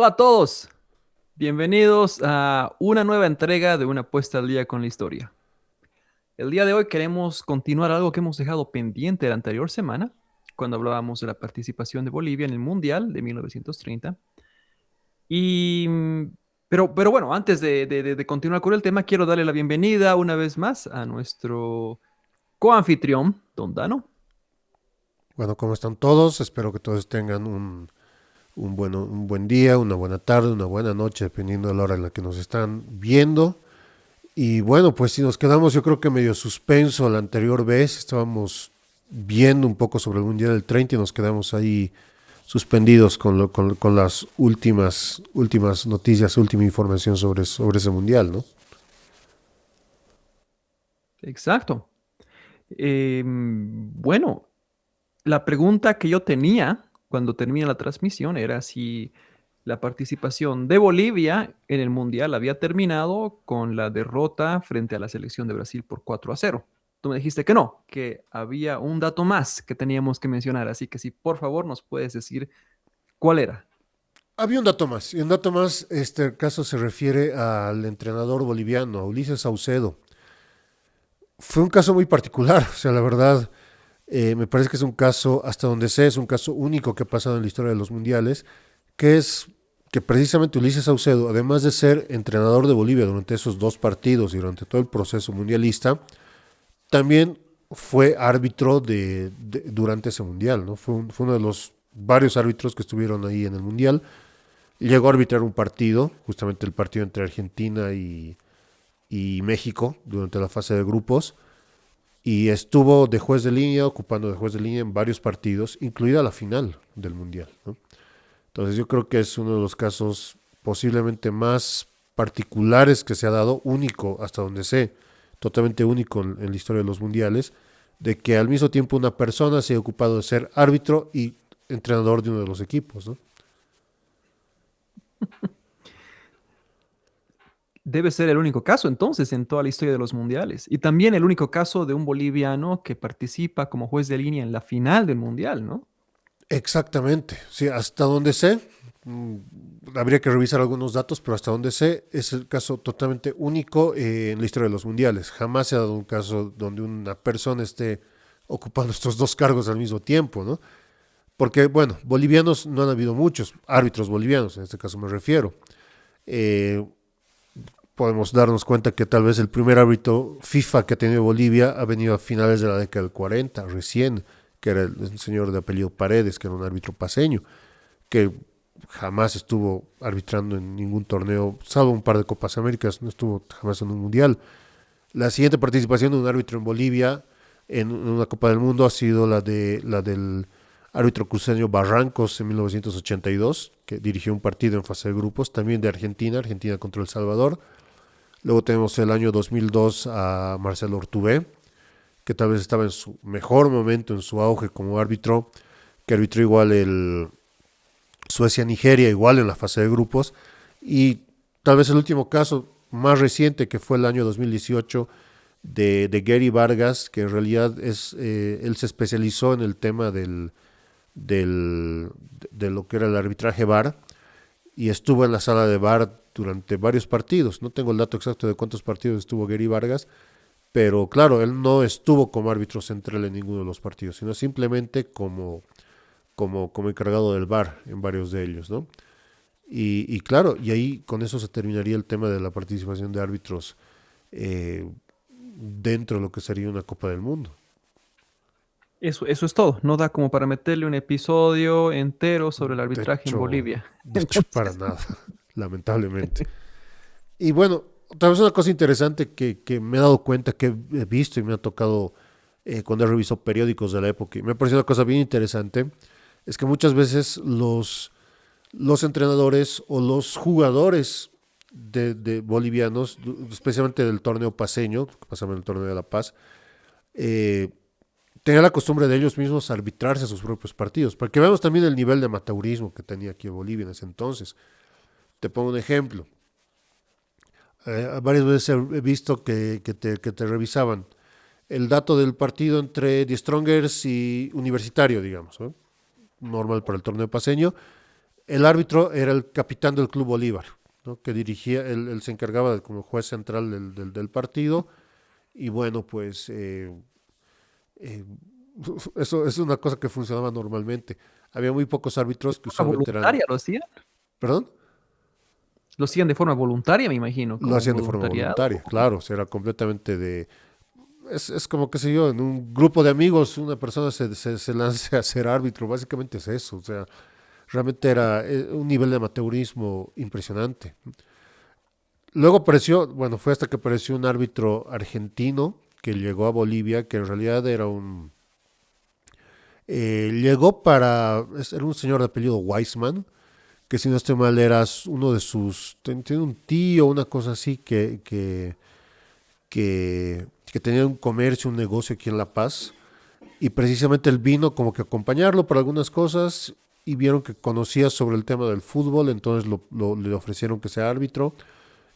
Hola a todos, bienvenidos a una nueva entrega de Una apuesta al día con la historia. El día de hoy queremos continuar algo que hemos dejado pendiente la anterior semana, cuando hablábamos de la participación de Bolivia en el Mundial de 1930. Y, pero bueno, antes de continuar con el tema, quiero darle la bienvenida una vez más a nuestro coanfitrión, Don Dano. Bueno, ¿cómo están todos? Espero que todos tengan un buen día, una buena tarde, una buena noche, dependiendo de la hora en la que nos están viendo. Y bueno, pues si nos quedamos, yo creo que medio suspenso la anterior vez, estábamos viendo un poco sobre el Mundial del 30 y nos quedamos ahí suspendidos con las últimas noticias, última información sobre ese Mundial, ¿no? Exacto. Bueno, la pregunta que yo tenía cuando termina la transmisión era si la participación de Bolivia en el Mundial había terminado con la derrota frente a la selección de Brasil por 4-0. Tú me dijiste que no, que había un dato más que teníamos que mencionar, así que si por favor nos puedes decir cuál era. Había un dato más, y un dato más, este caso se refiere al entrenador boliviano, a Ulises Saucedo. Fue un caso muy particular, o sea, la verdad, me parece que es un caso, hasta donde sé, es un caso único que ha pasado en la historia de los mundiales, que es que precisamente Ulises Saucedo, además de ser entrenador de Bolivia durante esos dos partidos y durante todo el proceso mundialista, también fue árbitro durante ese mundial, ¿no? Fue uno de los varios árbitros que estuvieron ahí en el mundial. Llegó a arbitrar un partido, justamente el partido entre Argentina y México, durante la fase de grupos y estuvo de juez de línea, ocupando de juez de línea en varios partidos, incluida la final del Mundial, ¿no? Entonces yo creo que es uno de los casos posiblemente más particulares que se ha dado, único hasta donde sé, totalmente único en la historia de los mundiales, de que al mismo tiempo una persona se ha ocupado de ser árbitro y entrenador de uno de los equipos, ¿no? Debe ser el único caso entonces en toda la historia de los mundiales. Y también el único caso de un boliviano que participa como juez de línea en la final del mundial, ¿no? Exactamente, sí, hasta donde sé, habría que revisar algunos datos, pero hasta donde sé es el caso totalmente único en la historia de los mundiales. Jamás se ha dado un caso donde una persona esté ocupando estos dos cargos al mismo tiempo, ¿no? Porque, bueno, bolivianos no han habido muchos, árbitros bolivianos, en este caso me refiero. Eh, Podemos darnos cuenta que tal vez el primer árbitro FIFA que ha tenido Bolivia ha venido a finales de la década del 40, recién, que era el señor de apellido Paredes, que era un árbitro paseño, que jamás estuvo arbitrando en ningún torneo, salvo un par de Copas Américas, no estuvo jamás en un mundial. La siguiente participación de un árbitro en Bolivia en una Copa del Mundo ha sido la del árbitro cruceño Barrancos en 1982, que dirigió un partido en fase de grupos, también de Argentina, Argentina contra El Salvador. Luego tenemos el año 2002 a Marcelo Ortubé, que tal vez estaba en su mejor momento, en su auge como árbitro, que arbitró igual el Suecia-Nigeria, igual en la fase de grupos. Y tal vez el último caso más reciente, que fue el año 2018, de Gary Vargas, que en realidad él se especializó en el tema de lo que era el arbitraje VAR y estuvo en la sala de VAR durante varios partidos. No tengo el dato exacto de cuántos partidos estuvo Gary Vargas, pero claro, él no estuvo como árbitro central en ninguno de los partidos, sino simplemente como encargado del VAR en varios de ellos, ¿no? Y claro, y ahí con eso se terminaría el tema de la participación de árbitros eh, dentro de lo que sería una Copa del Mundo. Eso es todo. No da como para meterle un episodio entero sobre el De arbitraje en hecho, Bolivia. de hecho para Entonces, nada, lamentablemente. Y bueno, otra vez una cosa interesante que me he dado cuenta, que he visto y me ha tocado cuando he revisado periódicos de la época, y me ha parecido una cosa bien interesante, es que muchas veces los entrenadores o los jugadores de bolivianos, especialmente del torneo paseño, que pasamos en el torneo de La Paz, eh, tenían la costumbre de ellos mismos arbitrarse a sus propios partidos, para que veamos también el nivel de amateurismo que tenía aquí Bolivia en ese entonces. Te pongo un ejemplo. Varias veces he visto que te revisaban el dato del partido entre The Strongers y Universitario, digamos, ¿no? Normal para el torneo paseño, El árbitro era el capitán del Club Bolívar, ¿no? Que dirigía, él se encargaba como juez central del partido. Y bueno, pues eh, eso es una cosa que funcionaba normalmente. Había muy pocos árbitros que ¿Forma usualmente eran, voluntaria lo hacían? perdón, Lo hacían de forma voluntaria, me imagino, lo como un hacían de forma voluntariado. voluntaria, claro, o sea, era completamente de... Es como, qué sé yo, en un grupo de amigos una persona se lance a ser árbitro, básicamente es eso, o sea, realmente era un nivel de amateurismo impresionante. Luego apareció, bueno, fue hasta que apareció un árbitro argentino que llegó a Bolivia, que en realidad era un... llegó para... Era un señor de apellido Weisman, que si no estoy mal era uno de sus... Tiene un tío, una cosa así, que tenía un comercio, un negocio aquí en La Paz. Y precisamente él vino como que a acompañarlo por algunas cosas y vieron que conocía sobre el tema del fútbol, entonces le ofrecieron que sea árbitro.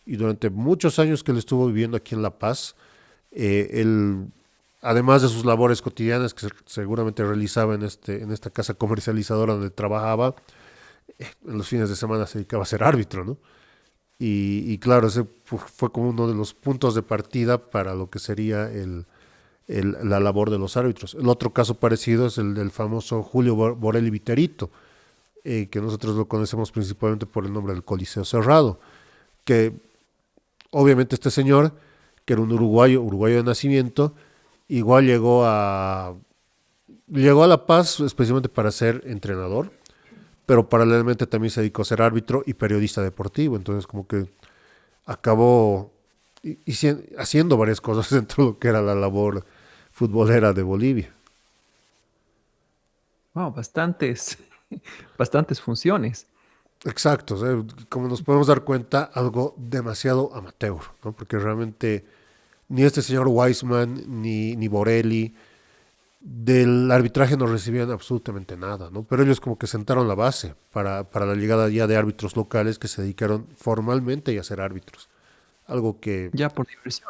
Y durante muchos años que él estuvo viviendo aquí en La Paz, él, además de sus labores cotidianas que seguramente realizaba en esta casa comercializadora donde trabajaba, en los fines de semana se dedicaba a ser árbitro, ¿no? Y claro, ese fue como uno de los puntos de partida para lo que sería la labor de los árbitros. El otro caso parecido es el del famoso Julio Borelli Viterito, que nosotros lo conocemos principalmente por el nombre del Coliseo Cerrado, que obviamente este señor, que era un uruguayo de nacimiento, igual llegó a La Paz especialmente para ser entrenador, pero paralelamente también se dedicó a ser árbitro y periodista deportivo, entonces como que acabó haciendo varias cosas dentro de lo que era la labor futbolera de Bolivia. Wow, bastantes, bastantes funciones. Exacto, o sea, como nos podemos dar cuenta, algo demasiado amateur, ¿no? Porque realmente ni este señor Weisman ni Borelli del arbitraje no recibían absolutamente nada, ¿no? Pero ellos como que sentaron la base para la llegada ya de árbitros locales que se dedicaron formalmente a ser árbitros. Algo que, Ya por diversión.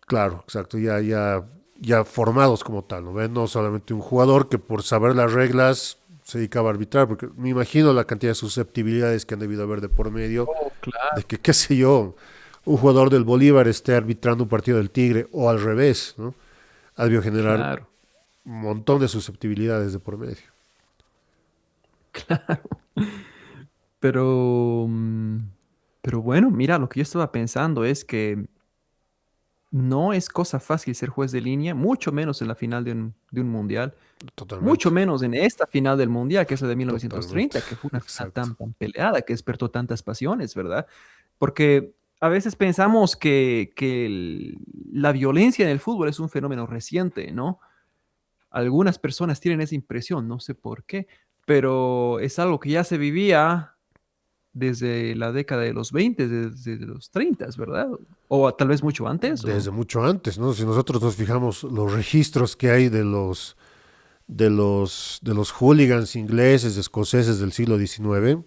claro, exacto, ya formados como tal, ¿no? ¿Ven? No solamente un jugador que por saber las reglas se dedicaba a arbitrar, porque me imagino la cantidad de susceptibilidades que han debido haber de por medio, Oh, de claro, que, qué sé yo, un jugador del Bolívar esté arbitrando un partido del Tigre o al revés, ¿no? Ha debido generar claro, un montón de susceptibilidades de por medio. claro. Pero, pero bueno, mira, lo que yo estaba pensando es que no es cosa fácil ser juez de línea, mucho menos en la final de un mundial, mucho Totalmente, menos en esta final del mundial, que es la de totalmente. 1930, que fue una final Exacto. tan peleada, que despertó tantas pasiones, ¿verdad? Porque a veces pensamos que la violencia en el fútbol es un fenómeno reciente, ¿no? Algunas personas tienen esa impresión, no sé por qué, pero es algo que ya se vivía desde la década de los 20, desde los 30, ¿verdad? O tal vez mucho antes, o... Desde mucho antes, ¿no? Si nosotros nos fijamos los registros que hay de los hooligans ingleses, escoceses del siglo XIX,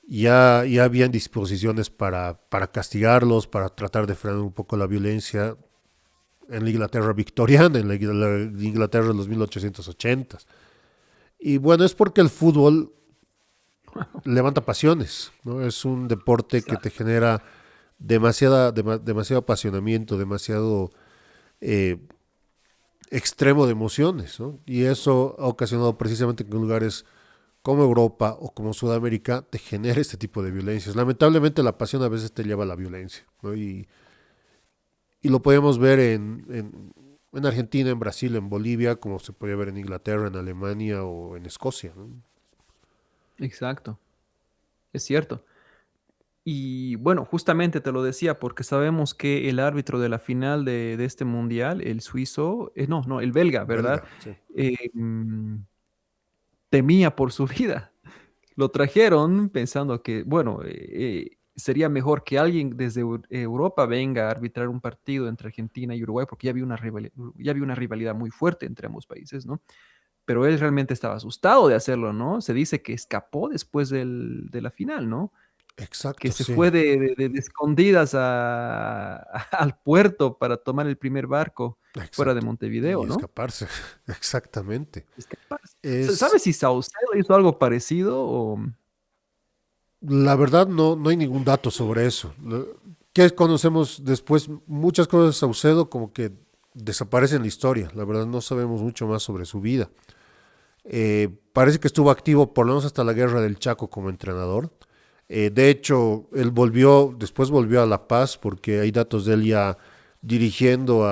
ya habían disposiciones para castigarlos, para tratar de frenar un poco la violencia en la Inglaterra victoriana, en la Inglaterra de los 1880. Y bueno, es porque el fútbol levanta pasiones, ¿no? Es un deporte que te Exacto. genera demasiado apasionamiento, demasiado eh, extremo de emociones, ¿no? Y eso ha ocasionado precisamente que en lugares como Europa o como Sudamérica te genere este tipo de violencias. Lamentablemente la pasión a veces te lleva a la violencia, ¿no? Y lo podemos ver en Argentina, en Brasil, en Bolivia, como se podía ver en Inglaterra, en Alemania o en Escocia, ¿no? Exacto, es cierto. Y bueno, justamente te lo decía porque sabemos que el árbitro de la final de este mundial, el suizo, no, el belga, ¿verdad? Belga, sí. Eh, mm, temía por su vida. Lo trajeron pensando que, bueno, sería mejor que alguien desde Europa venga a arbitrar un partido entre Argentina y Uruguay porque ya había una rivalidad muy fuerte entre ambos países, ¿no? Pero él realmente estaba asustado de hacerlo, ¿no? Se dice que escapó después de la final, ¿no? que Exacto, se sí. fue de escondidas al puerto para tomar el primer barco fuera de Exacto. Y Montevideo, ¿no? escaparse. Exactamente. Escaparse. Es, ¿Sabes si Saucedo hizo algo parecido o la verdad, no hay ningún dato sobre eso. ¿Qué conocemos después? Muchas cosas de Saucedo como que desaparecen en la historia. La verdad, no sabemos mucho más sobre su vida. Parece que estuvo activo por lo menos hasta la guerra del Chaco como entrenador. De hecho, él volvió, después volvió a La Paz porque hay datos de él ya dirigiendo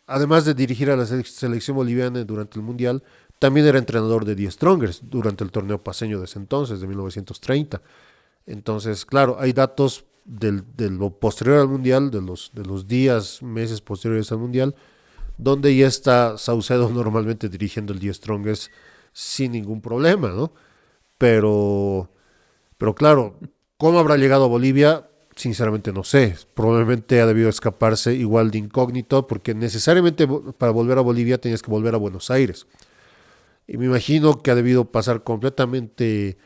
además de dirigir a la selección boliviana durante el Mundial, también era entrenador de Die Strongers durante el torneo paseño de ese entonces, de 1930. Entonces, claro, hay datos de lo posterior al Mundial, de los días, meses posteriores al Mundial, donde ya está Saucedo normalmente dirigiendo el Die Strongers sin ningún problema, ¿no? Pero pero claro, ¿cómo habrá llegado a Bolivia? Sinceramente no sé. Probablemente ha debido escaparse igual de incógnito, porque necesariamente para volver a Bolivia tenías que volver a Buenos Aires. Y me imagino que ha debido pasar completamente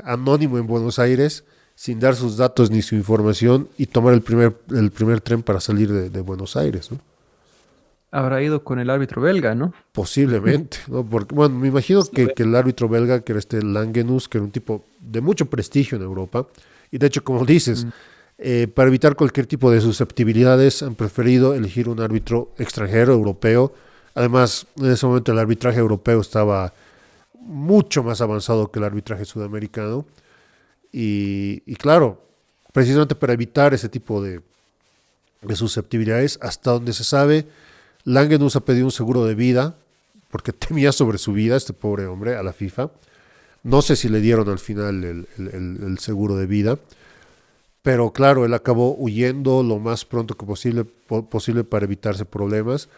anónimo en Buenos Aires, sin dar sus datos ni su información, y tomar el primer tren para salir de Buenos Aires, ¿no? habrá ido con el árbitro belga, ¿no? Posiblemente, ¿no? Porque, bueno, me imagino Sí, que el árbitro belga, que era este Langenus, que era un tipo de mucho prestigio en Europa, y de hecho, como dices, mm, para evitar cualquier tipo de susceptibilidades, han preferido elegir un árbitro extranjero, europeo. Además, en ese momento el arbitraje europeo estaba mucho más avanzado que el arbitraje sudamericano, y claro, precisamente para evitar ese tipo de susceptibilidades, hasta donde se sabe, Langenus ha pedido un seguro de vida porque temía sobre su vida este pobre hombre a la FIFA. No sé si le dieron al final el seguro de vida, pero claro, él acabó huyendo lo más pronto que posible para evitarse problemas.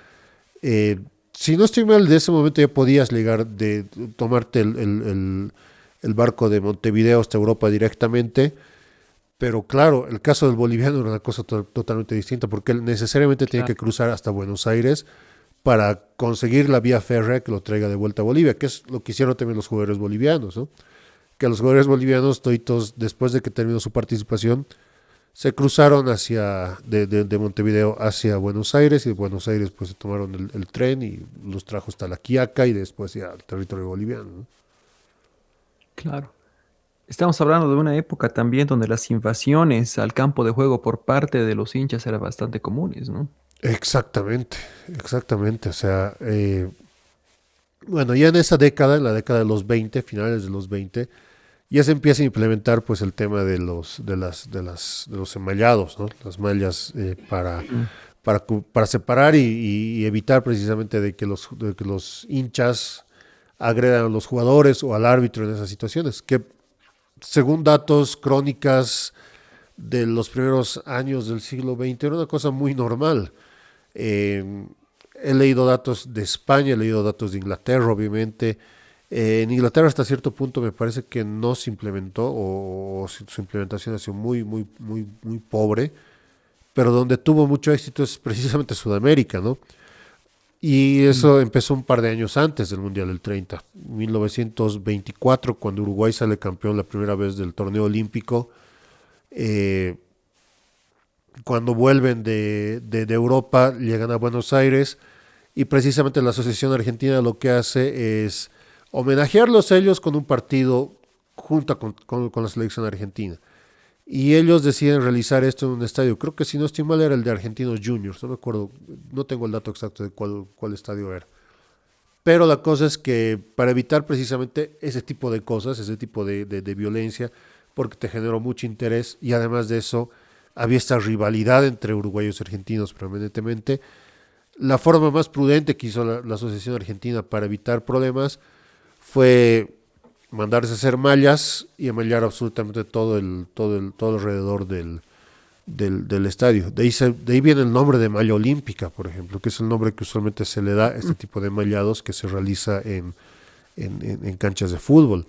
Eh, si no estoy mal, de ese momento ya podías llegar de tomarte el barco de Montevideo hasta Europa directamente, pero claro, el caso del boliviano era una cosa totalmente distinta porque él necesariamente tenía que claro. cruzar hasta Buenos Aires para conseguir la vía férrea que lo traiga de vuelta a Bolivia, que es lo que hicieron también los jugadores bolivianos, ¿no? Que los jugadores bolivianos, toitos, después de que terminó su participación, se cruzaron de Montevideo hacia Buenos Aires, y de Buenos Aires pues se tomaron el tren y los trajo hasta La Quiaca y después ya al territorio boliviano, ¿no? Claro. Estamos hablando de una época también donde las invasiones al campo de juego por parte de los hinchas eran bastante comunes, ¿no? Exactamente, exactamente. O sea, bueno, ya en esa década, en la década de los 20, finales de los 20, ya se empieza a implementar pues el tema de los emallados, ¿no? Las mallas Mm, para separar y evitar precisamente de que los hinchas agredan a los jugadores o al árbitro en esas situaciones, que según datos, crónicas de los primeros años del siglo XX era una cosa muy normal. Eh, He leído datos de España, he leído datos de Inglaterra, obviamente. En Inglaterra hasta cierto punto me parece que no se implementó o su implementación ha sido muy, muy, muy, muy pobre, pero donde tuvo mucho éxito es precisamente Sudamérica, ¿no? Y mm, eso empezó un par de años antes del Mundial del 30, 1924, cuando Uruguay sale campeón la primera vez del torneo olímpico. Eh, Cuando vuelven de Europa, llegan a Buenos Aires y precisamente la Asociación Argentina lo que hace es homenajearlos a ellos con un partido junto con la selección argentina. Y ellos deciden realizar esto en un estadio, creo que si no estoy mal era el de Argentinos Juniors, no me acuerdo, no tengo el dato exacto de cuál estadio era. Pero la cosa es que para evitar precisamente ese tipo de cosas, ese tipo de violencia, porque te generó mucho interés y además de eso había esta rivalidad entre uruguayos y argentinos permanentemente, la forma más prudente que hizo la Asociación Argentina para evitar problemas fue mandarse a hacer mallas y amallar absolutamente todo alrededor del estadio. De ahí viene el nombre de malla olímpica, por ejemplo, que es el nombre que usualmente se le da a este mm. tipo de mallados que se realiza en canchas de fútbol.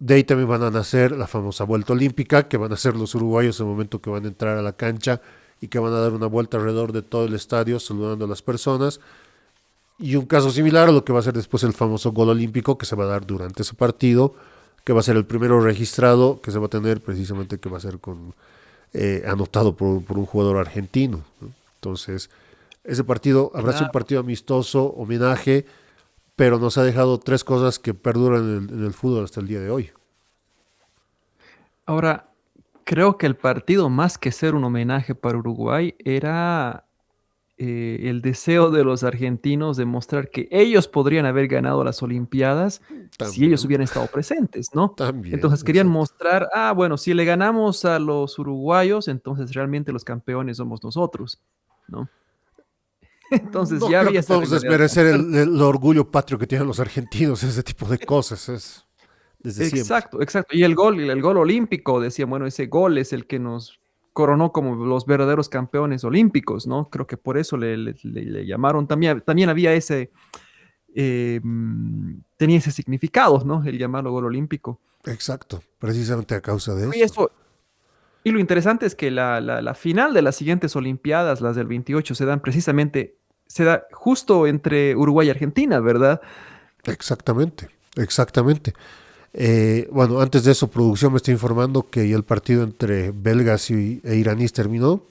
De ahí también van a nacer la famosa vuelta olímpica, que van a hacer los uruguayos en el momento que van a entrar a la cancha y que van a dar una vuelta alrededor de todo el estadio saludando a las personas. Y un caso similar a lo que va a ser después el famoso gol olímpico que se va a dar durante ese partido, que va a ser el primero registrado que se va a tener precisamente que va a ser anotado por un jugador argentino, ¿no? Entonces, ese partido habrá sido un Claro. partido amistoso, homenaje, pero nos ha dejado tres cosas que perduran en el fútbol hasta el día de hoy. Ahora, creo que el partido, más que ser un homenaje para Uruguay, era el deseo de los argentinos de mostrar que ellos podrían haber ganado las Olimpiadas si ellos También, hubieran estado presentes, ¿no? también, Entonces querían exacto. mostrar, ah, bueno, si le ganamos a los uruguayos, entonces realmente los campeones somos nosotros, ¿no? Entonces No ya creo había que esa podemos rivalidad tan desmerecer fuerte. el orgullo patrio que tienen los argentinos, ese tipo de cosas, es desde siempre. Exacto, exacto. Y el gol olímpico, decían, bueno, ese gol es el que nos coronó como los verdaderos campeones olímpicos, ¿no? Creo que por eso le llamaron. También había tenía ese significado, ¿no? El llamarlo gol olímpico. Exacto, precisamente a causa de Y eso. eso, y lo interesante es que la final de las siguientes Olimpiadas, las del 28, se da justo entre Uruguay y Argentina, ¿verdad? Exactamente, exactamente. Bueno, antes de eso, producción me está informando que el partido entre belgas e iraníes terminó,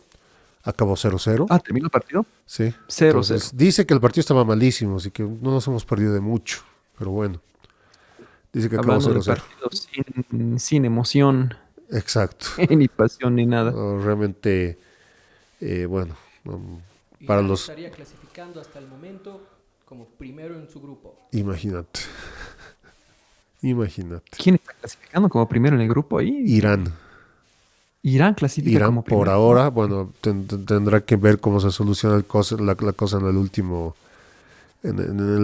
acabó 0-0. Ah, terminó el partido. Sí, 0-0. entonces dice que el partido estaba malísimo, así que no nos hemos perdido de mucho, pero bueno, dice que acabó Hablando de 0-0. partidos sin emoción, Exacto. ni pasión, ni nada. No, realmente, bueno, para Irán los, estaría clasificando hasta el momento como primero en su grupo. imagínate, imagínate. ¿Quién está clasificando como primero en el grupo ahí? Irán, Irán clasifica Irán como por primero. ¿No? ahora, bueno, tendrá que ver cómo se soluciona la cosa en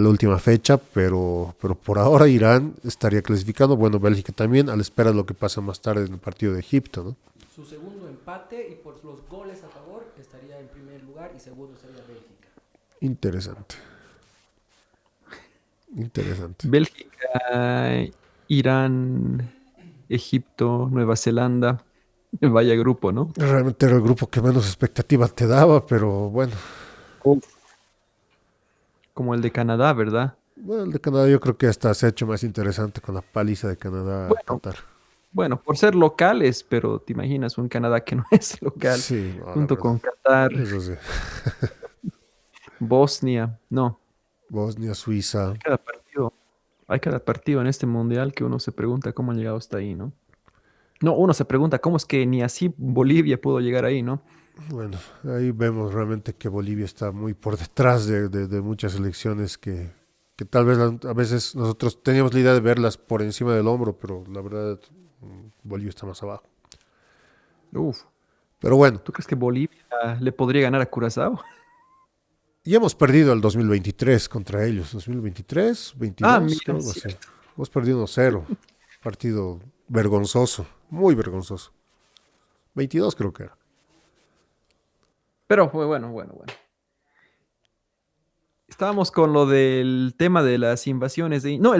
la última fecha, pero por ahora Irán estaría clasificando, bueno, Bélgica también, a la espera de lo que pasa más tarde en el partido de Egipto, ¿no? Su segundo empate y por los goles a favor estaría en primer lugar y segundo sería Bélgica. Interesante, interesante. Bélgica, Irán, Egipto, Nueva Zelanda. Vaya grupo, ¿no? Realmente era el grupo que menos expectativa te daba, pero bueno, Uf. Como el de Canadá, ¿verdad? bueno, el de Canadá yo creo que hasta se ha hecho más interesante con la paliza de Canadá a Bueno, Qatar. bueno, por ser locales, pero te imaginas un Canadá que no es local, Sí, no, la junto verdad, con Qatar, eso sí. Bosnia. No, Bosnia, Suiza, hay cada partido, hay cada partido en este mundial que uno se pregunta cómo han llegado hasta ahí, ¿no? No, uno se pregunta cómo es que ni así Bolivia pudo llegar ahí, ¿no? bueno, ahí vemos realmente que Bolivia está muy por detrás de muchas elecciones que tal vez a veces nosotros teníamos la idea de verlas por encima del hombro, pero la verdad Bolivia está más abajo. Uf, Pero bueno, ¿tú crees que Bolivia le podría ganar a Curazao? ya hemos perdido el 2023 contra ellos, 2023, Ah, 22, mira, creo algo es así. cierto. Hemos perdido 1-0, partido vergonzoso, muy vergonzoso. 22 creo que era. Pero fue bueno, bueno, bueno. Estábamos con lo del tema de las invasiones de... No,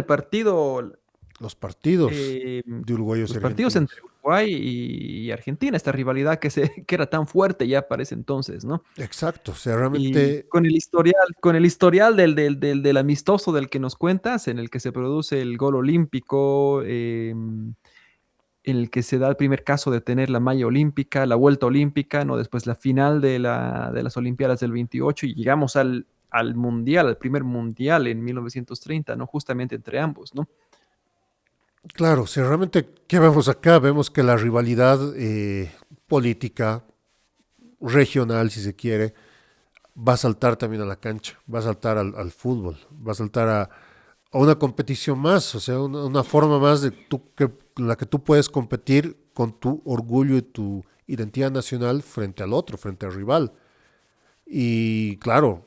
Los partidos eh, de uruguayos y los partidos entre argentinos. Uruguay y Argentina, esta rivalidad que era tan fuerte ya para ese entonces, ¿no? Exacto, o sea, Y realmente, con el historial del amistoso del que nos cuentas, en el que se produce el gol olímpico, en el que se da el primer caso de tener la malla olímpica, la vuelta olímpica, ¿no? Después la final de las Olimpiadas del 28 y llegamos al mundial, al primer mundial en 1930, ¿no? Justamente entre ambos, ¿no? claro, o sea, realmente, ¿qué vemos acá? Vemos que la rivalidad política, regional, si se quiere, va a saltar también a la cancha, va a saltar al fútbol, va a saltar a una competición más, o sea, una forma más en la que tú puedes competir con tu orgullo y tu identidad nacional frente al otro, frente al rival. Y claro,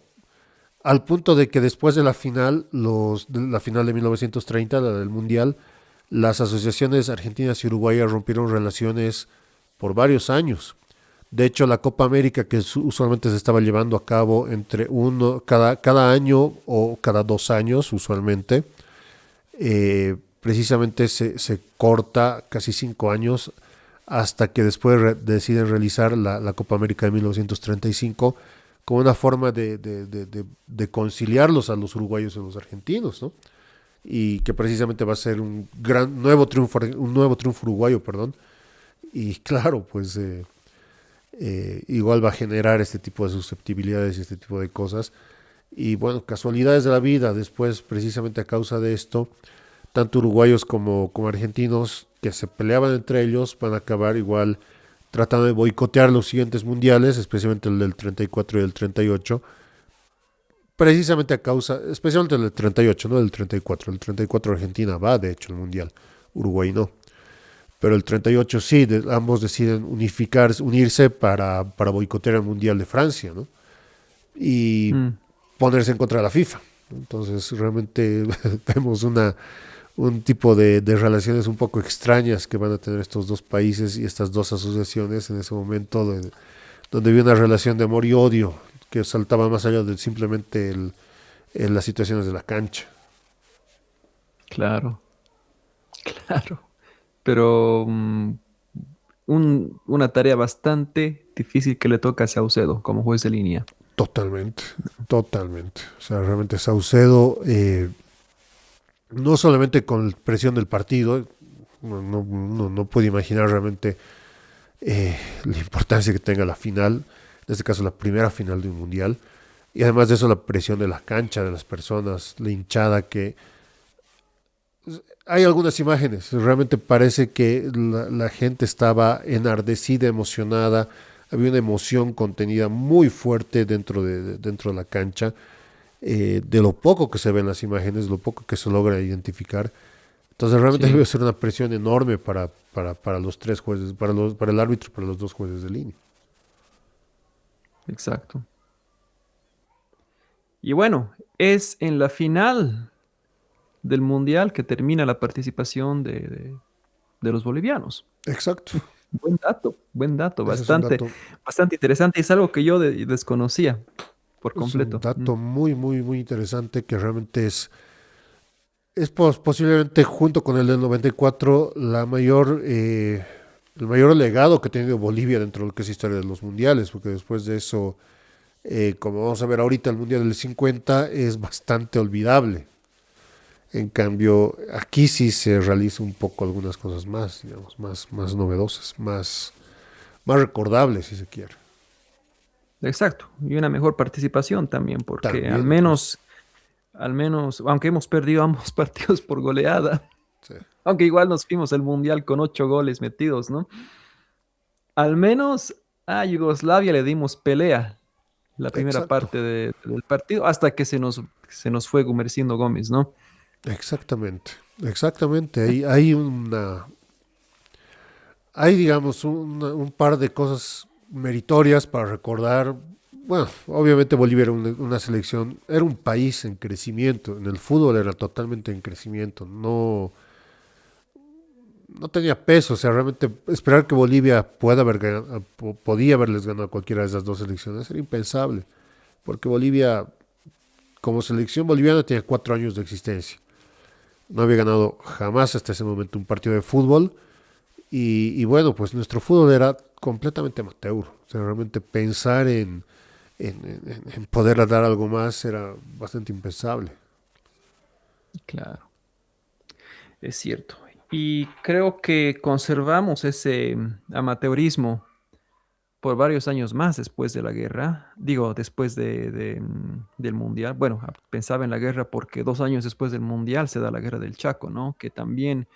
al punto de que después de la final, de la final de 1930, la del Mundial, las asociaciones argentinas y uruguayas rompieron relaciones por varios años. De hecho, la Copa América que usualmente se estaba llevando a cabo entre cada año o cada 2 años, usualmente, precisamente se corta casi 5 años hasta que después deciden realizar la Copa América de 1935 como una forma de conciliarlos a los uruguayos y a los argentinos, ¿no? y que precisamente va a ser un gran nuevo triunfo uruguayo, perdón. Y claro, pues igual va a generar este tipo de susceptibilidades y este tipo de cosas. Y bueno, casualidades de la vida, después precisamente a causa de esto, tanto uruguayos como argentinos que se peleaban entre ellos van a acabar igual tratando de boicotear los siguientes mundiales, especialmente el del 34 y el 38, precisamente a causa, especialmente el del 38, no el 34. El 34 Argentina va, de hecho, al mundial, Uruguay no. Pero el 38 sí, ambos deciden unirse para boicotear el mundial de Francia, ¿no? Y Mm, ponerse en contra de la FIFA. Entonces, realmente vemos un tipo de relaciones un poco extrañas que van a tener estos dos países y estas dos asociaciones en ese momento, donde había una relación de amor y odio que saltaba más allá de simplemente las situaciones de la cancha. claro, claro. Pero una tarea bastante difícil que le toca a Saucedo como juez de línea. Totalmente, totalmente. O sea, realmente Saucedo, no solamente con presión del partido, no puede imaginar realmente la importancia que tenga la final, en este caso la primera final de un mundial, y además de eso la presión de la cancha, de las personas, la hinchada que... Hay algunas imágenes, realmente parece que la gente estaba enardecida, emocionada, había una emoción contenida muy fuerte dentro de la cancha, de lo poco que se ve en las imágenes, lo poco que se logra identificar. Entonces realmente Sí, debe ser una presión enorme para los tres jueces, para el árbitro y para los dos jueces de línea. exacto. Y bueno, es en la final del Mundial que termina la participación de los bolivianos. Exacto, Buen dato, ese es un bastante, dato, bastante interesante. Es algo que yo desconocía por es un completo. Mm. dato muy, muy, muy interesante que realmente es posiblemente junto con el del 94 el mayor legado que ha tenido Bolivia dentro de lo que es historia de los mundiales, porque después de eso, como vamos a ver ahorita, el mundial del 50 es bastante olvidable. En cambio, aquí sí se realiza un poco algunas cosas más, digamos, más novedosas, más recordables, si se quiere. Exacto. Y una mejor participación también, porque También, pues, al menos, aunque hemos perdido ambos partidos por goleada, sí, aunque igual nos fuimos al Mundial con 8 goles metidos, ¿no? Al menos a Yugoslavia le dimos pelea la primera exacto, parte del partido hasta que se nos fue Gumercindo Gómez, ¿no? exactamente, exactamente. Hay, digamos, un par de cosas meritorias para recordar. Bueno, obviamente Bolivia era una selección, era un país en crecimiento, en el fútbol era totalmente en crecimiento, no tenía peso, o sea, realmente esperar que Bolivia podía haberles ganado a cualquiera de esas dos selecciones era impensable, porque Bolivia, como selección boliviana, tenía 4 años de existencia. No había ganado jamás hasta ese momento un partido de fútbol y bueno, pues nuestro fútbol era completamente amateur. O sea, realmente pensar en poder dar algo más era bastante impensable. Claro, es cierto. Y creo que conservamos ese amateurismo por varios años más después de la guerra, digo, después del Mundial. Bueno, pensaba en la guerra porque 2 años después del Mundial se da la guerra del Chaco, ¿no? Que también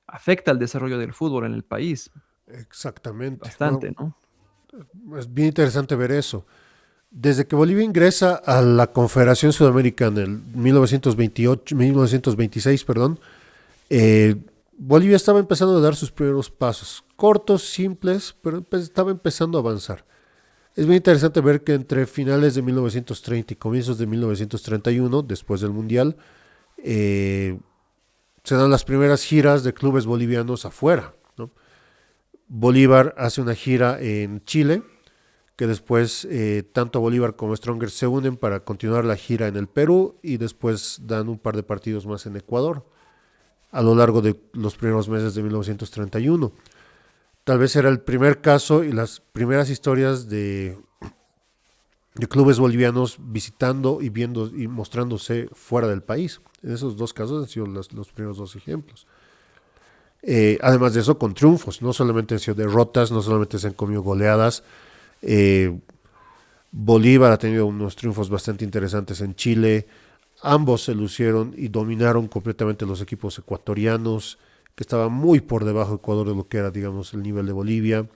afecta al desarrollo del fútbol en el país Exactamente. bastante, ¿no? Es bien interesante ver eso. Desde que Bolivia ingresa a la Confederación Sudamericana en el 1926, perdón, eh, Bolivia estaba empezando a dar sus primeros pasos, cortos, simples, pero estaba empezando a avanzar. Es bien interesante ver que entre finales de 1930 y comienzos de 1931, después del Mundial, eh, se dan las primeras giras de clubes bolivianos afuera, ¿no? Bolívar hace una gira en Chile, que después tanto Bolívar como Stronger se unen para continuar la gira en el Perú y después dan un par de partidos más en Ecuador a lo largo de los primeros meses de 1931. Tal vez era el primer caso y las primeras historias de clubes bolivianos visitando y viendo y mostrándose fuera del país. En esos dos casos han sido los primeros dos ejemplos. Además de eso, con triunfos, no solamente han sido derrotas, no solamente se han comido goleadas. eh, Bolívar ha tenido unos triunfos bastante interesantes en Chile. Ambos se lucieron y dominaron completamente los equipos ecuatorianos, que estaban muy por debajo de Ecuador de lo que era, digamos, el nivel de Bolivia.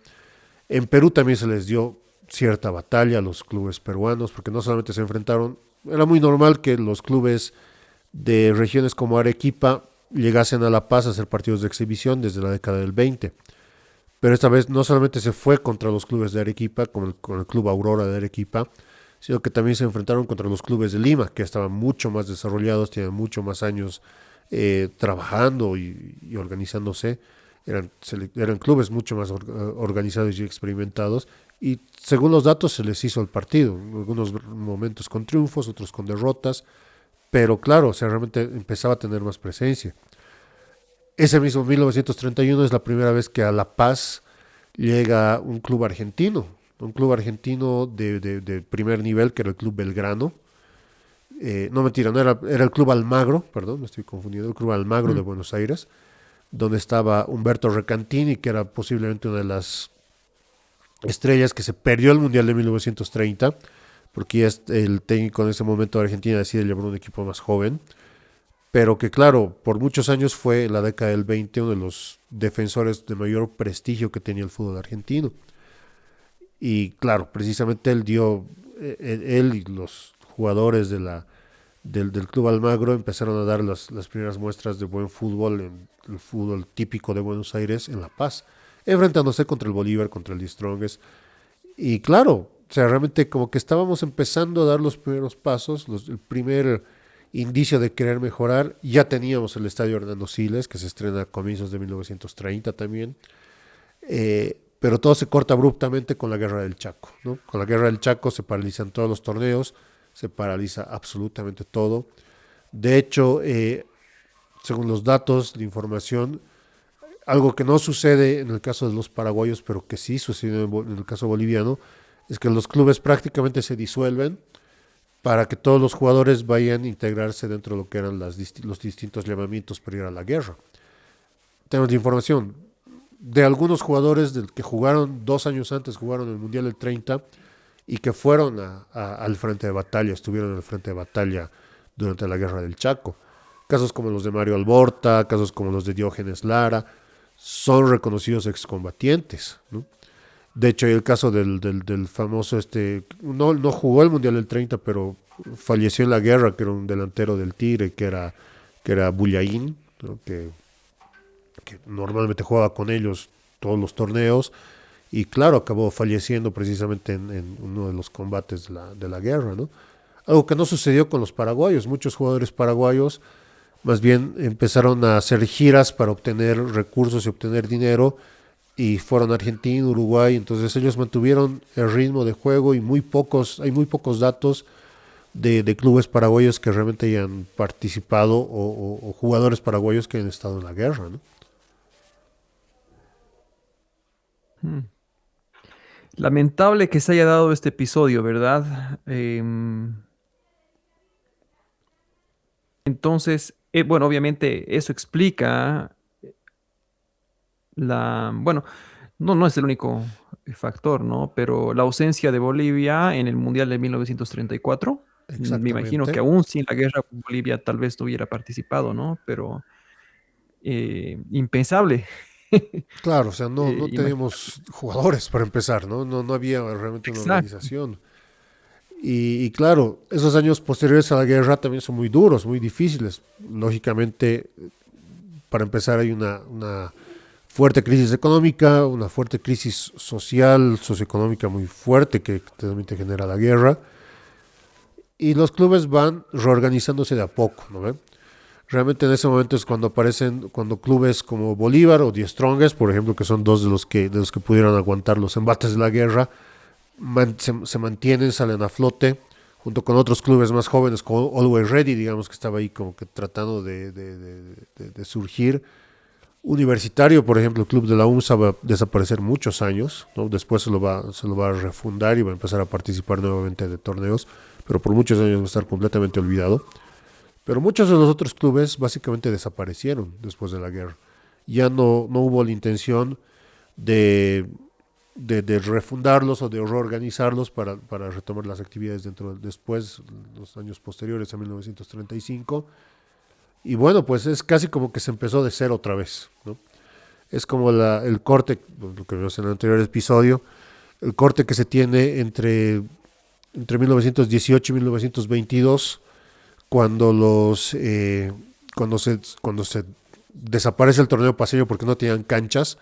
En Perú también se les dio cierta batalla a los clubes peruanos, porque no solamente se enfrentaron, era muy normal que los clubes de regiones como Arequipa llegasen a La Paz a hacer partidos de exhibición desde la década del 20. Pero esta vez no solamente se fue contra los clubes de Arequipa, con el Club Aurora de Arequipa, sino que también se enfrentaron contra los clubes de Lima, que estaban mucho más desarrollados, tenían mucho más años trabajando y organizándose. Eran clubes mucho más organizados y experimentados. Y según los datos se les hizo el partido, en algunos momentos con triunfos, otros con derrotas, pero claro, o sea, realmente empezaba a tener más presencia. Ese mismo 1931 es la primera vez que a La Paz llega un club argentino de primer nivel, que era el Club Belgrano. No, mentira, no era, era el Club Almagro, perdón, me estoy confundiendo, el Club Almagro de Mm. Buenos Aires, donde estaba Humberto Recantini, que era posiblemente una de las estrellas que se perdió el Mundial de 1930, porque ya el técnico en ese momento de Argentina decide llevar un equipo más joven, pero que claro, por muchos años fue en la década del 20 uno de los defensores de mayor prestigio que tenía el fútbol argentino. Y claro, precisamente él dio, él y los jugadores del Club Almagro empezaron a dar las primeras muestras de buen fútbol, en el fútbol típico de Buenos Aires en La Paz, enfrentándose contra el Bolívar, contra el The Strongest. Y claro, o sea, realmente como que estábamos empezando a dar los primeros pasos, el primer indicio de querer mejorar. Ya teníamos el Estadio Hernando Siles, que se estrena a comienzos de 1930 también. Pero todo se corta abruptamente con la Guerra del Chaco, ¿no? Con la Guerra del Chaco se paralizan todos los torneos, se paraliza absolutamente todo. De hecho, según los datos, la información, algo que no sucede en el caso de los paraguayos, pero que sí sucede en el caso boliviano, es que los clubes prácticamente se disuelven para que todos los jugadores vayan a integrarse dentro de lo que eran los distintos llamamientos para ir a la guerra. Tenemos la información de algunos jugadores que jugaron 2 años antes, jugaron el Mundial del 30 y que fueron al frente de batalla, estuvieron en el frente de batalla durante la Guerra del Chaco. Casos como los de Mario Alborta, casos como los de Diógenes Lara, son reconocidos excombatientes, ¿no? De hecho, hay el caso del famoso, no jugó el Mundial del 30, pero falleció en la guerra, que era un delantero del Tigre, que era Bullaín, ¿no? Que normalmente jugaba con ellos todos los torneos, y claro, acabó falleciendo precisamente en uno de los combates de la guerra, ¿no? Algo que no sucedió con los paraguayos. Muchos jugadores paraguayos más bien empezaron a hacer giras para obtener recursos y obtener dinero, y fueron a Argentina, Uruguay. Entonces ellos mantuvieron el ritmo de juego, y hay muy pocos datos de clubes paraguayos que realmente hayan participado, o jugadores paraguayos que hayan estado en la guerra, ¿no? Mm. Lamentable que se haya dado este episodio, ¿verdad? Entonces, bueno, obviamente eso explica bueno, no es el único factor, ¿no? Pero la ausencia de Bolivia en el Mundial de 1934, me imagino que Exactamente. aún sin la guerra Bolivia tal vez no hubiera participado, ¿no? Pero impensable. Claro, o sea, no Imagina. teníamos jugadores para empezar, ¿no? No había realmente una Exacto. organización. Y claro, esos años posteriores a la guerra también son muy duros, muy difíciles. Lógicamente, para empezar, hay una fuerte crisis económica, una fuerte crisis social, socioeconómica muy fuerte que también te genera la guerra. Y los clubes van reorganizándose de a poco, ¿no ve? Realmente en ese momento es cuando aparecen, cuando clubes como Bolívar o The Strongest, por ejemplo, que son dos de los que pudieron aguantar los embates de la guerra, se mantienen, salen a flote, junto con otros clubes más jóvenes como Always Ready, digamos, que estaba ahí como que tratando de surgir. Universitario, por ejemplo, el club de la UNSA va a desaparecer muchos años, ¿no? Después se lo va a refundar y va a empezar a participar nuevamente de torneos, pero por muchos años va a estar completamente olvidado. Pero muchos de los otros clubes básicamente desaparecieron después de la guerra. Ya no hubo la intención de, de refundarlos o de reorganizarlos para retomar las actividades después, los años posteriores a 1935. Y bueno, pues es casi como que se empezó de cero otra vez, ¿no? Es como el corte, lo que vimos en el anterior episodio, el corte que se tiene entre 1918 y 1922, cuando cuando se desaparece el torneo paseño porque no tenían canchas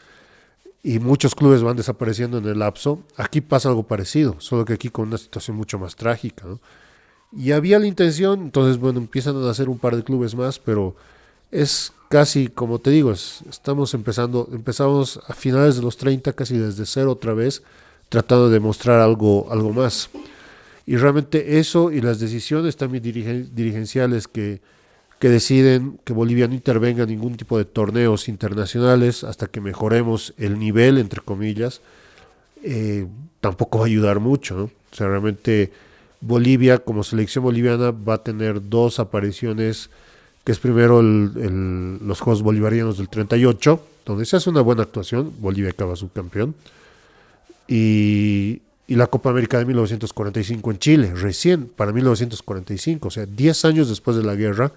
y muchos clubes van desapareciendo en el lapso. Aquí pasa algo parecido, solo que aquí con una situación mucho más trágica, ¿no? Y había la intención, entonces bueno, empiezan a hacer un par de clubes más, pero es casi, como te digo, empezamos a finales de los 30 casi desde cero otra vez, tratando de mostrar algo más. Y realmente eso y las decisiones también dirigenciales que deciden que Bolivia no intervenga en ningún tipo de torneos internacionales hasta que mejoremos el nivel, entre comillas, tampoco va a ayudar mucho, ¿no? O sea, realmente Bolivia, como selección boliviana, va a tener dos apariciones, que es primero los Juegos Bolivarianos del 38, donde se hace una buena actuación, Bolivia acaba subcampeón, y la Copa América de 1945 en Chile, recién para 1945, o sea, 10 años después de la guerra,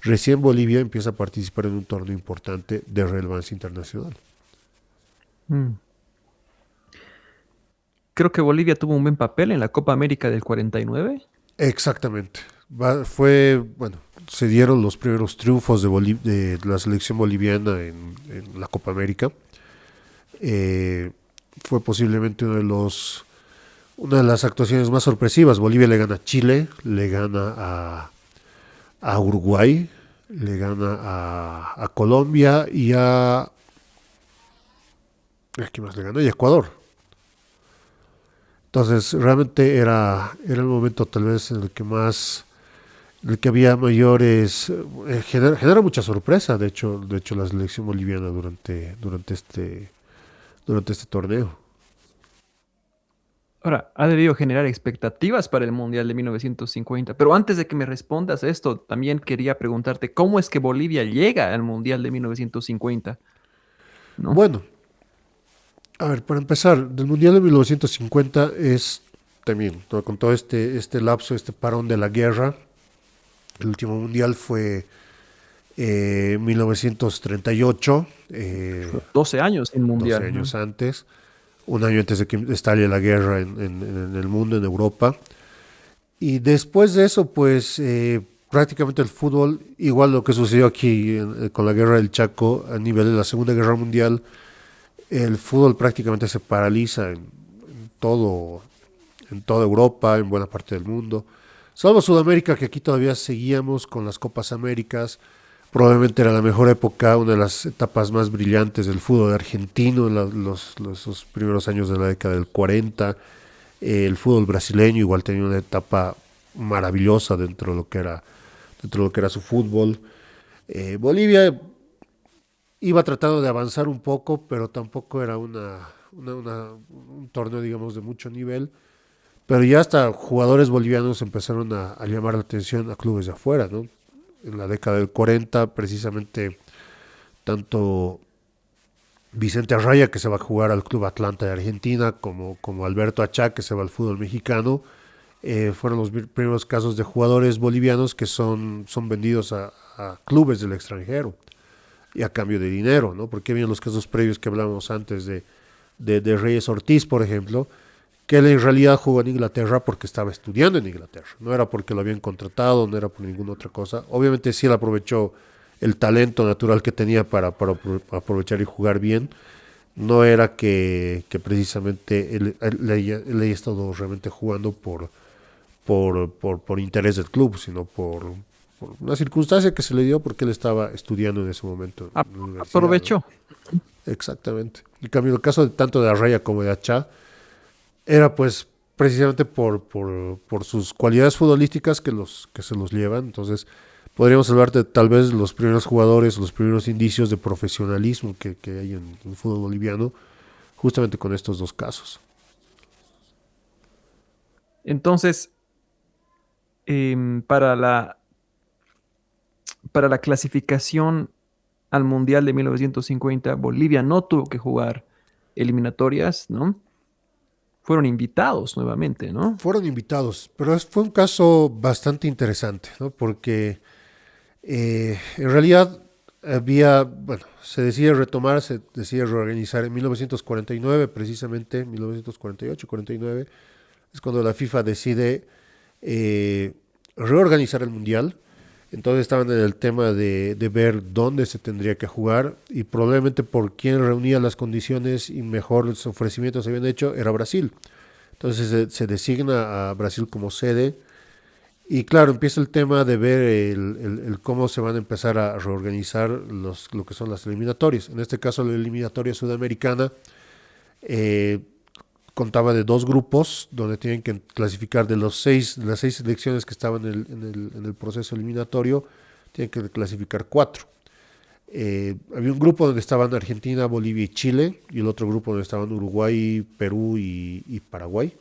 recién Bolivia empieza a participar en un torneo importante de relevancia internacional. Mm. Creo que Bolivia tuvo un buen papel en la Copa América del 49. Exactamente. Bueno, se dieron los primeros triunfos de la selección boliviana en la Copa América. Eh, Fue posiblemente una de las actuaciones más sorpresivas. Bolivia le gana a Chile, le gana a Uruguay, le gana a Colombia ¿a quién más le gana? Y a Ecuador. Entonces, realmente era el momento tal vez en el que había mayores, genera mucha sorpresa, de hecho la selección boliviana durante este torneo. Ahora, ha debido generar expectativas para el Mundial de 1950. Pero antes de que me respondas esto, también quería preguntarte cómo es que Bolivia llega al Mundial de 1950, ¿no? Bueno, a ver, para empezar, del Mundial de 1950 es también, ¿no? Con todo este lapso, este parón de la guerra, el último Mundial fue 1938, 12 años en 12 Mundial, ¿no? años antes, un año antes de que estalle la guerra en el mundo, en Europa. Y después de eso, pues prácticamente el fútbol, igual lo que sucedió aquí con la guerra del Chaco a nivel de la Segunda Guerra Mundial, el fútbol prácticamente se paraliza todo, en toda Europa, en buena parte del mundo. Salvo Sudamérica, que aquí todavía seguíamos con las Copas Américas. Probablemente era la mejor época, una de las etapas más brillantes del fútbol argentino en los primeros años de la década del 40. El fútbol brasileño igual tenía una etapa maravillosa dentro de lo que era su fútbol. Bolivia iba tratando de avanzar un poco, pero tampoco era un torneo, digamos, de mucho nivel. Pero ya hasta jugadores bolivianos empezaron a llamar la atención a clubes de afuera, ¿no? En la década del 40, precisamente, tanto Vicente Arraya, que se va a jugar al Club Atlanta de Argentina, como Alberto Achá, que se va al fútbol mexicano, fueron los primeros casos de jugadores bolivianos que son vendidos a clubes del extranjero y a cambio de dinero, ¿no? Porque había los casos previos que hablábamos antes de Reyes Ortiz, por ejemplo, que él en realidad jugó en Inglaterra porque estaba estudiando en Inglaterra, no era porque lo habían contratado, no era por ninguna otra cosa. Obviamente sí él aprovechó el talento natural que tenía para aprovechar y jugar bien. No era que precisamente él haya estado realmente jugando por interés del club, sino por una circunstancia que se le dio porque él estaba estudiando en ese momento A- en la universidad, ¿no? Aprovechó. Exactamente. En cambio, el caso de tanto de Arraya como de Achá era pues precisamente por sus cualidades futbolísticas que se los llevan. Entonces, podríamos hablar de tal vez los primeros jugadores, los primeros indicios de profesionalismo que hay en el fútbol boliviano, justamente con estos dos casos. Entonces, em, para la, para la clasificación al Mundial de 1950, Bolivia no tuvo que jugar eliminatorias, ¿no? Fueron invitados nuevamente, ¿no? Fueron invitados, pero fue un caso bastante interesante, ¿no? Porque en realidad había, bueno, se decide retomar, se decide reorganizar en 1949, precisamente 1948-49, es cuando la FIFA decide eh, reorganizar el Mundial. Entonces estaban en el tema de ver dónde se tendría que jugar y probablemente por quién reunía las condiciones y mejores ofrecimientos se habían hecho era Brasil. Entonces se designa a Brasil como sede y claro, empieza el tema de ver el cómo se van a empezar a reorganizar lo que son las eliminatorias. En este caso, la eliminatoria sudamericana eh, contaba de dos grupos donde tienen que clasificar de las seis selecciones que estaban en el proceso eliminatorio, tienen que clasificar cuatro. Había un grupo donde estaban Argentina, Bolivia y Chile, y el otro grupo donde estaban Uruguay, Perú y Paraguay.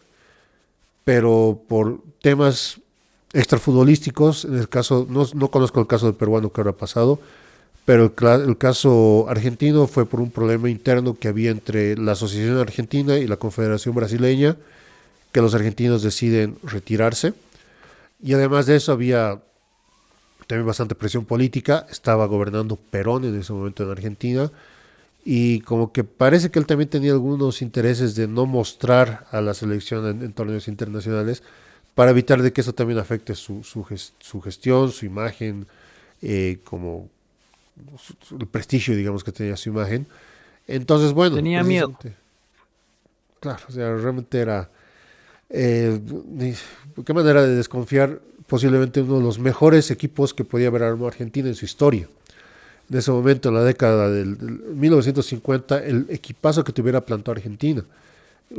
Pero por temas extrafutbolísticos, en el caso, no conozco el caso del peruano que habrá pasado, pero el caso argentino fue por un problema interno que había entre la Asociación Argentina y la Confederación Brasileña, que los argentinos deciden retirarse. Y además de eso había también bastante presión política, estaba gobernando Perón en ese momento en Argentina, y como que parece que él también tenía algunos intereses de no mostrar a la selección en torneos internacionales para evitar de que eso también afecte su gestión, su imagen, como el prestigio, digamos, que tenía su imagen. Entonces, bueno, Tenía miedo. precisamente, claro, o sea, realmente era, eh, qué manera de desconfiar posiblemente uno de los mejores equipos que podía haber armado Argentina en su historia. En ese momento, en la década del 1950, el equipazo que tuviera plantado Argentina.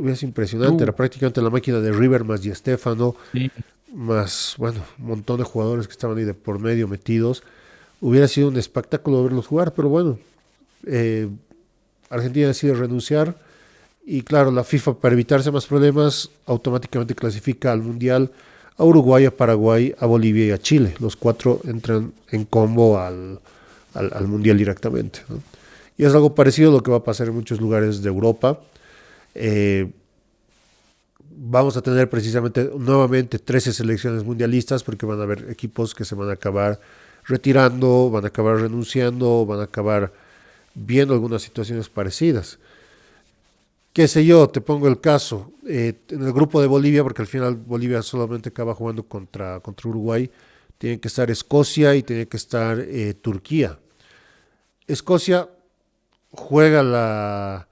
Es impresionante, Uh, era prácticamente la máquina de River más Di Stéfano, sí. más, bueno, un montón de jugadores que estaban ahí de por medio metidos. Hubiera sido un espectáculo verlos jugar, pero bueno, eh, Argentina decide renunciar y claro, la FIFA para evitarse más problemas automáticamente clasifica al Mundial a Uruguay, a Paraguay, a Bolivia y a Chile. Los cuatro entran en combo al Mundial directamente, ¿no? Y es algo parecido a lo que va a pasar en muchos lugares de Europa. Eh, Vamos a tener precisamente nuevamente 13 selecciones mundialistas porque van a haber equipos que se van a acabar retirando, van a acabar renunciando, van a acabar viendo algunas situaciones parecidas. Qué sé yo, te pongo el caso, en el grupo de Bolivia, porque al final Bolivia solamente acaba jugando contra Uruguay, tiene que estar Escocia y tiene que estar Turquía. Escocia juega la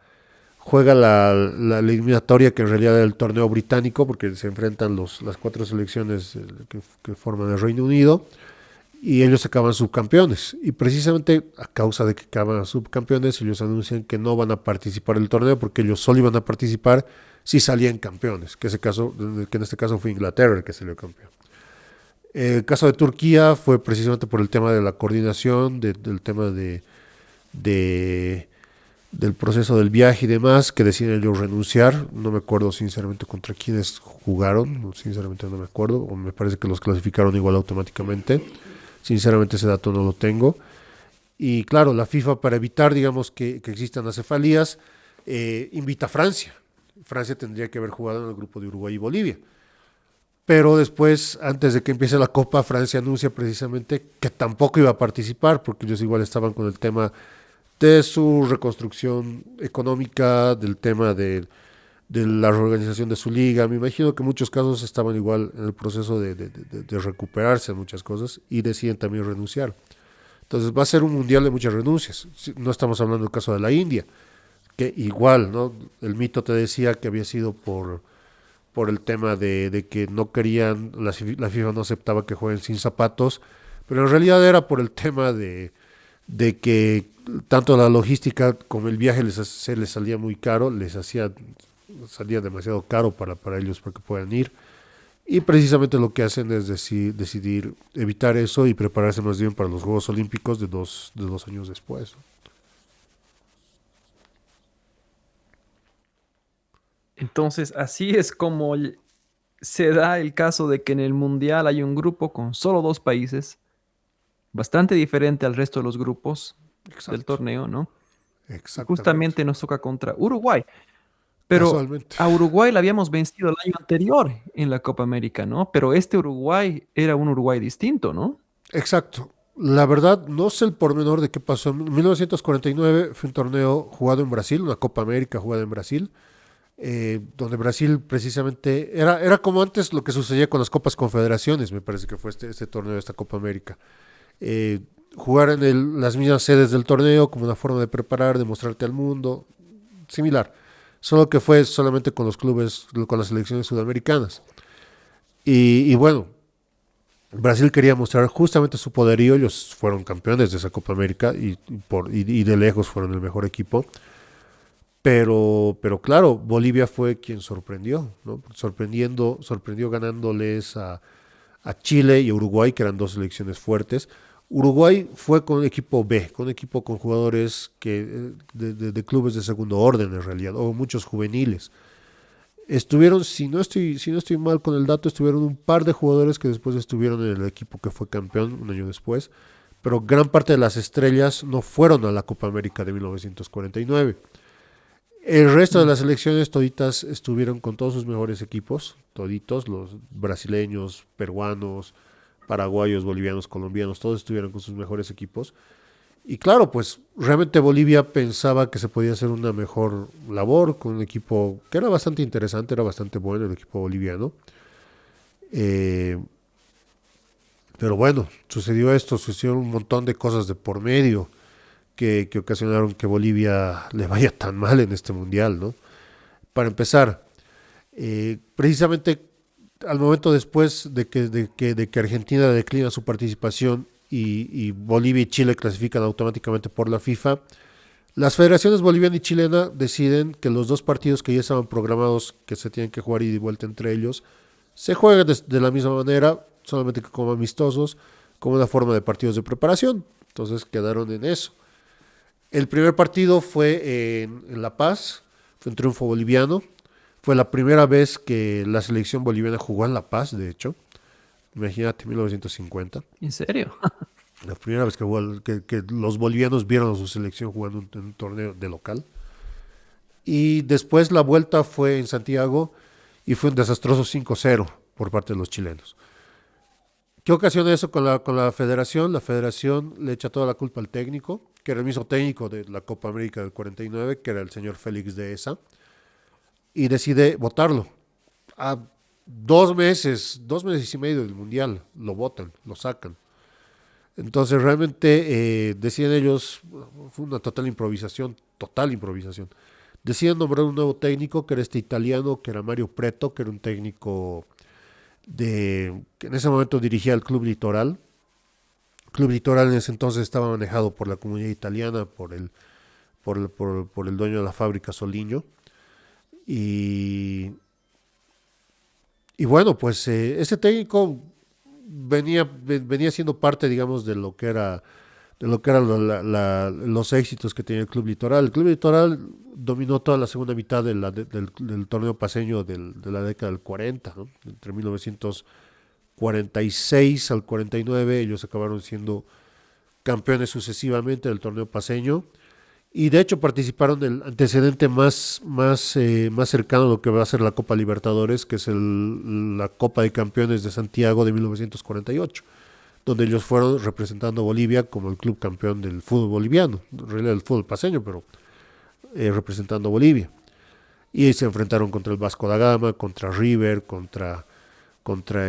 eliminatoria que en realidad era el torneo británico, porque se enfrentan las cuatro selecciones que forman el Reino Unido, y ellos acaban subcampeones. Y precisamente a causa de que acaban subcampeones, ellos anuncian que no van a participar del torneo, porque ellos solo iban a participar si salían campeones, que en este caso fue Inglaterra el que salió campeón. El caso de Turquía fue precisamente por el tema de la coordinación, del tema de del proceso del viaje y demás, que deciden ellos renunciar. No me acuerdo sinceramente contra quiénes jugaron, sinceramente no me acuerdo, o me parece que los clasificaron igual automáticamente. Sinceramente ese dato no lo tengo. Y claro, la FIFA para evitar, digamos, que existan acefalías, invita a Francia. Francia tendría que haber jugado en el grupo de Uruguay y Bolivia. Pero después, antes de que empiece la Copa, Francia anuncia precisamente que tampoco iba a participar, porque ellos igual estaban con el tema de su reconstrucción económica, del tema de la reorganización de su liga. Me imagino que en muchos casos estaban igual en el proceso de recuperarse en muchas cosas y deciden también renunciar. Entonces va a ser un mundial de muchas renuncias. No estamos hablando del caso de la India, que igual, ¿no? El mito te decía que había sido por el tema de que no querían, la FIFA no aceptaba que jueguen sin zapatos, pero en realidad era por el tema de que tanto la logística como el viaje se les salía muy caro, salía demasiado caro para ellos para que puedan ir. Y precisamente lo que hacen es decidir evitar eso y prepararse más bien para los Juegos Olímpicos de 2 años después. Entonces, así es como se da el caso de que en el Mundial hay un grupo con solo dos países, bastante diferente al resto de los grupos del Exacto, torneo, ¿no? Y exactamente. justamente nos toca contra Uruguay. Pero Casualmente. a Uruguay la habíamos vencido el año anterior en la Copa América, ¿no? Pero este Uruguay era un Uruguay distinto, ¿no? Exacto. La verdad, no sé el pormenor de qué pasó. En 1949 fue un torneo jugado en Brasil, una Copa América jugada en Brasil, donde Brasil precisamente era como antes lo que sucedía con las Copas Confederaciones, me parece que fue este torneo de esta Copa América. Eh, Jugar en las mismas sedes del torneo como una forma de preparar, de mostrarte al mundo, similar. Solo que fue solamente con los clubes, con las selecciones sudamericanas. Y bueno, Brasil quería mostrar justamente su poderío, ellos fueron campeones de esa Copa América y de lejos fueron el mejor equipo, pero claro, Bolivia fue quien sorprendió, ¿no? Sorprendió ganándoles a Chile y a Uruguay, que eran dos selecciones fuertes. Uruguay fue con un equipo B, con un equipo con jugadores de clubes de segundo orden en realidad, o muchos juveniles. Estuvieron, si no estoy mal con el dato, estuvieron un par de jugadores que después estuvieron en el equipo que fue campeón un año después, pero gran parte de las estrellas no fueron a la Copa América de 1949. El resto de Mm. las selecciones toditas estuvieron con todos sus mejores equipos, toditos, los brasileños, peruanos, paraguayos, bolivianos, colombianos, todos estuvieron con sus mejores equipos. Y claro, pues realmente Bolivia pensaba que se podía hacer una mejor labor con un equipo que era bastante interesante, era bastante bueno el equipo boliviano. Eh, pero bueno, sucedieron un montón de cosas de por medio que ocasionaron que Bolivia le vaya tan mal en este mundial, ¿no? Para empezar, precisamente al momento después de que Argentina declina su participación y Bolivia y Chile clasifican automáticamente por la FIFA, las federaciones boliviana y chilena deciden que los dos partidos que ya estaban programados, que se tienen que jugar ida y vuelta entre ellos, se jueguen de la misma manera, solamente que como amistosos, como una forma de partidos de preparación. Entonces quedaron en eso. El primer partido fue en La Paz, fue un triunfo boliviano. Fue la primera vez que la selección boliviana jugó en La Paz, de hecho. Imagínate, 1950. ¿En serio? La primera vez que los bolivianos vieron a su selección jugando en un torneo de local. Y después la vuelta fue en Santiago y fue un desastroso 5-0 por parte de los chilenos. ¿Qué ocasiona eso con la federación? La federación le echa toda la culpa al técnico, que era el mismo técnico de la Copa América del 49, que era el señor Félix de Esa, y decide votarlo. A 2 meses y medio del Mundial, lo votan, lo sacan. Entonces realmente deciden ellos, fue una total improvisación. Deciden nombrar un nuevo técnico, que era este italiano, que era Mario Preto, que era un técnico que en ese momento dirigía el Club Litoral. Club Litoral en ese entonces estaba manejado por la comunidad italiana, por el dueño de la fábrica Soliño. Y, y bueno, pues ese técnico venía siendo parte, digamos, de lo que eran los éxitos que tenía el Club Litoral. El Club Litoral dominó toda la segunda mitad del torneo paseño de la década del 40, ¿no? Entre 1946 al 49 ellos acabaron siendo campeones sucesivamente del torneo paseño y de hecho participaron del antecedente más cercano a lo que va a ser la Copa Libertadores, que es la Copa de Campeones de Santiago de 1948, donde ellos fueron representando a Bolivia como el club campeón del fútbol boliviano, en realidad del fútbol paseño, pero representando a Bolivia. Y se enfrentaron contra el Vasco da Gama, contra River, contra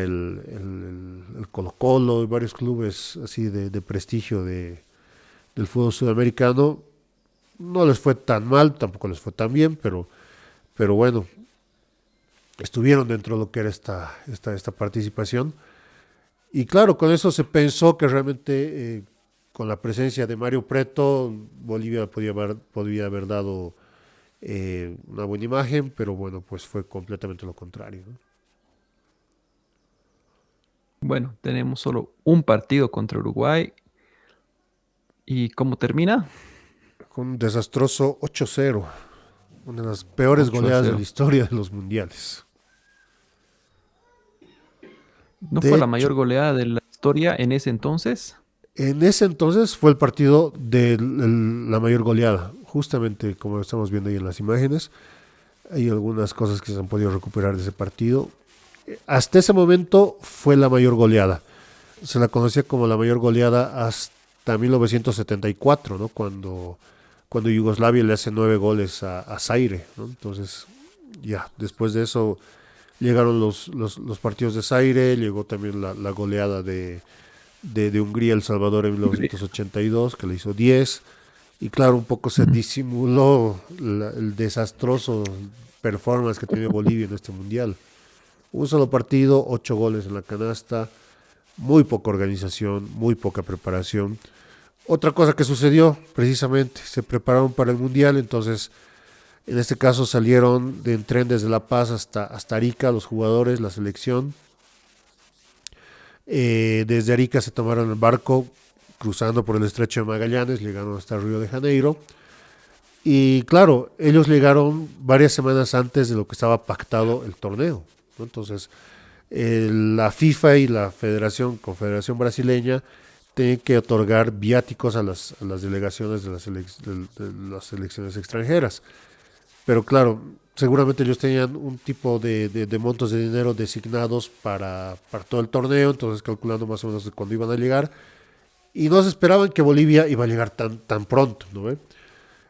el Colo Colo y varios clubes así de prestigio del fútbol sudamericano. No les fue tan mal, tampoco les fue tan bien, pero bueno, estuvieron dentro de lo que era esta participación. Y claro, con eso se pensó que realmente con la presencia de Mario Preto, Bolivia podía haber dado una buena imagen, pero bueno, pues fue completamente lo contrario, ¿no? Bueno, tenemos solo un partido contra Uruguay. ¿Y cómo termina? Con un desastroso 8-0, una de las peores 8 a goleadas de la 0. historia de los mundiales. ¿No De fue la hecho, mayor goleada de la historia en ese entonces? en ese entonces fue el partido de la mayor goleada, justamente como estamos viendo ahí en las imágenes. Hay algunas cosas que se han podido recuperar de ese partido. Hasta ese momento fue la mayor goleada. Se la conocía como la mayor goleada hasta 1974, ¿no? Cuando Yugoslavia le hace 9 goles a Zaire, ¿no? Entonces, ya, después de eso llegaron los partidos de Zaire, llegó también la goleada de Hungría, El Salvador en Hungría. 1982, que le hizo 10. Y claro, un poco se Ujú. disimuló el desastroso performance que tiene Bolivia en este mundial. Un solo partido, 8 goles en la canasta, muy poca organización, muy poca preparación. Otra cosa que sucedió, precisamente, se prepararon para el mundial, entonces en este caso salieron de tren desde La Paz hasta Arica los jugadores, la selección. Desde Arica se tomaron el barco cruzando por el estrecho de Magallanes, llegaron hasta Río de Janeiro. Y claro, ellos llegaron varias semanas antes de lo que estaba pactado el torneo, ¿no? Entonces, la FIFA y la Confederación Brasileña tienen que otorgar viáticos a las delegaciones de las selecciones extranjeras. Pero claro, seguramente ellos tenían un tipo de montos de dinero designados para todo el torneo, entonces calculando más o menos de cuándo iban a llegar. Y no se esperaban que Bolivia iba a llegar tan pronto, ¿no ve?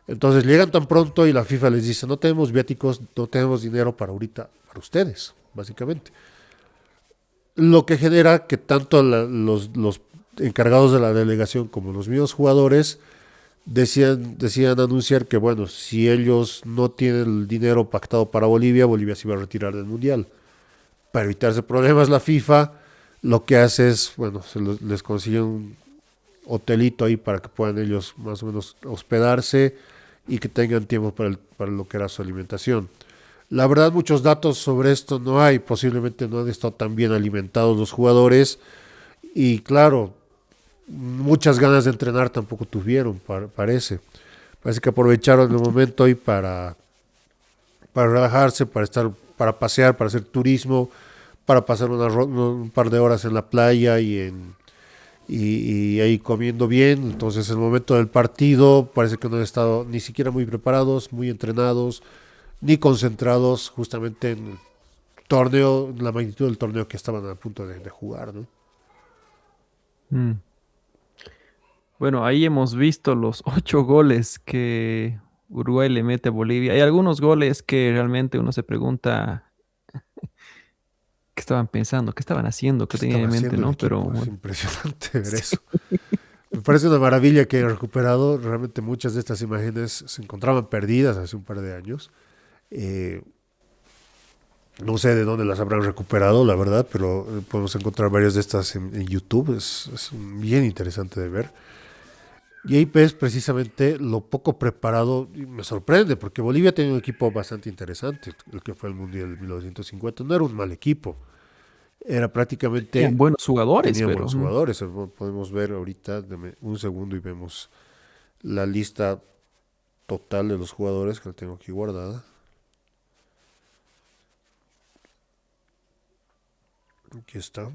Entonces llegan tan pronto y la FIFA les dice, no tenemos viáticos, no tenemos dinero para ahorita, para ustedes, básicamente. Lo que genera que tanto los encargados de la delegación como los mismos jugadores decían anunciar que, bueno, si ellos no tienen el dinero pactado para Bolivia, Bolivia se iba a retirar del Mundial. Para evitarse problemas, la FIFA lo que hace es, bueno, les consigue un hotelito ahí para que puedan ellos más o menos hospedarse y que tengan tiempo para lo que era su alimentación. La verdad, muchos datos sobre esto no hay. Posiblemente no han estado tan bien alimentados los jugadores. Y claro, muchas ganas de entrenar tampoco tuvieron, parece. Parece que aprovecharon el momento ahí para relajarse, para pasear, para hacer turismo, para pasar un par de horas en la playa y ahí comiendo bien. Entonces, el momento del partido parece que no han estado ni siquiera muy preparados, muy entrenados, ni concentrados justamente en el torneo, la magnitud del torneo que estaban a punto de jugar, ¿no? Mm. Bueno, ahí hemos visto los 8 goles que Uruguay le mete a Bolivia. Hay algunos goles que realmente uno se pregunta qué estaban pensando, qué estaban haciendo, ¿Qué qué tenían estaba en mente, haciendo el ¿no? Pero equipo? Es bueno, impresionante ver sí. eso. Me parece una maravilla que hayan recuperado. Realmente muchas de estas imágenes se encontraban perdidas hace un par de años. Eh, no sé de dónde las habrán recuperado, la verdad, pero podemos encontrar varias de estas en YouTube. Es bien interesante de ver. Y ahí ves precisamente lo poco preparado, y me sorprende, porque Bolivia tiene un equipo bastante interesante, el que fue el Mundial de 1950. No era un mal equipo, era Tenían prácticamente, buenos jugadores, tenía pero buenos jugadores. Podemos ver ahorita, dame un segundo y vemos la lista total de los jugadores que la tengo aquí guardada. Aquí está.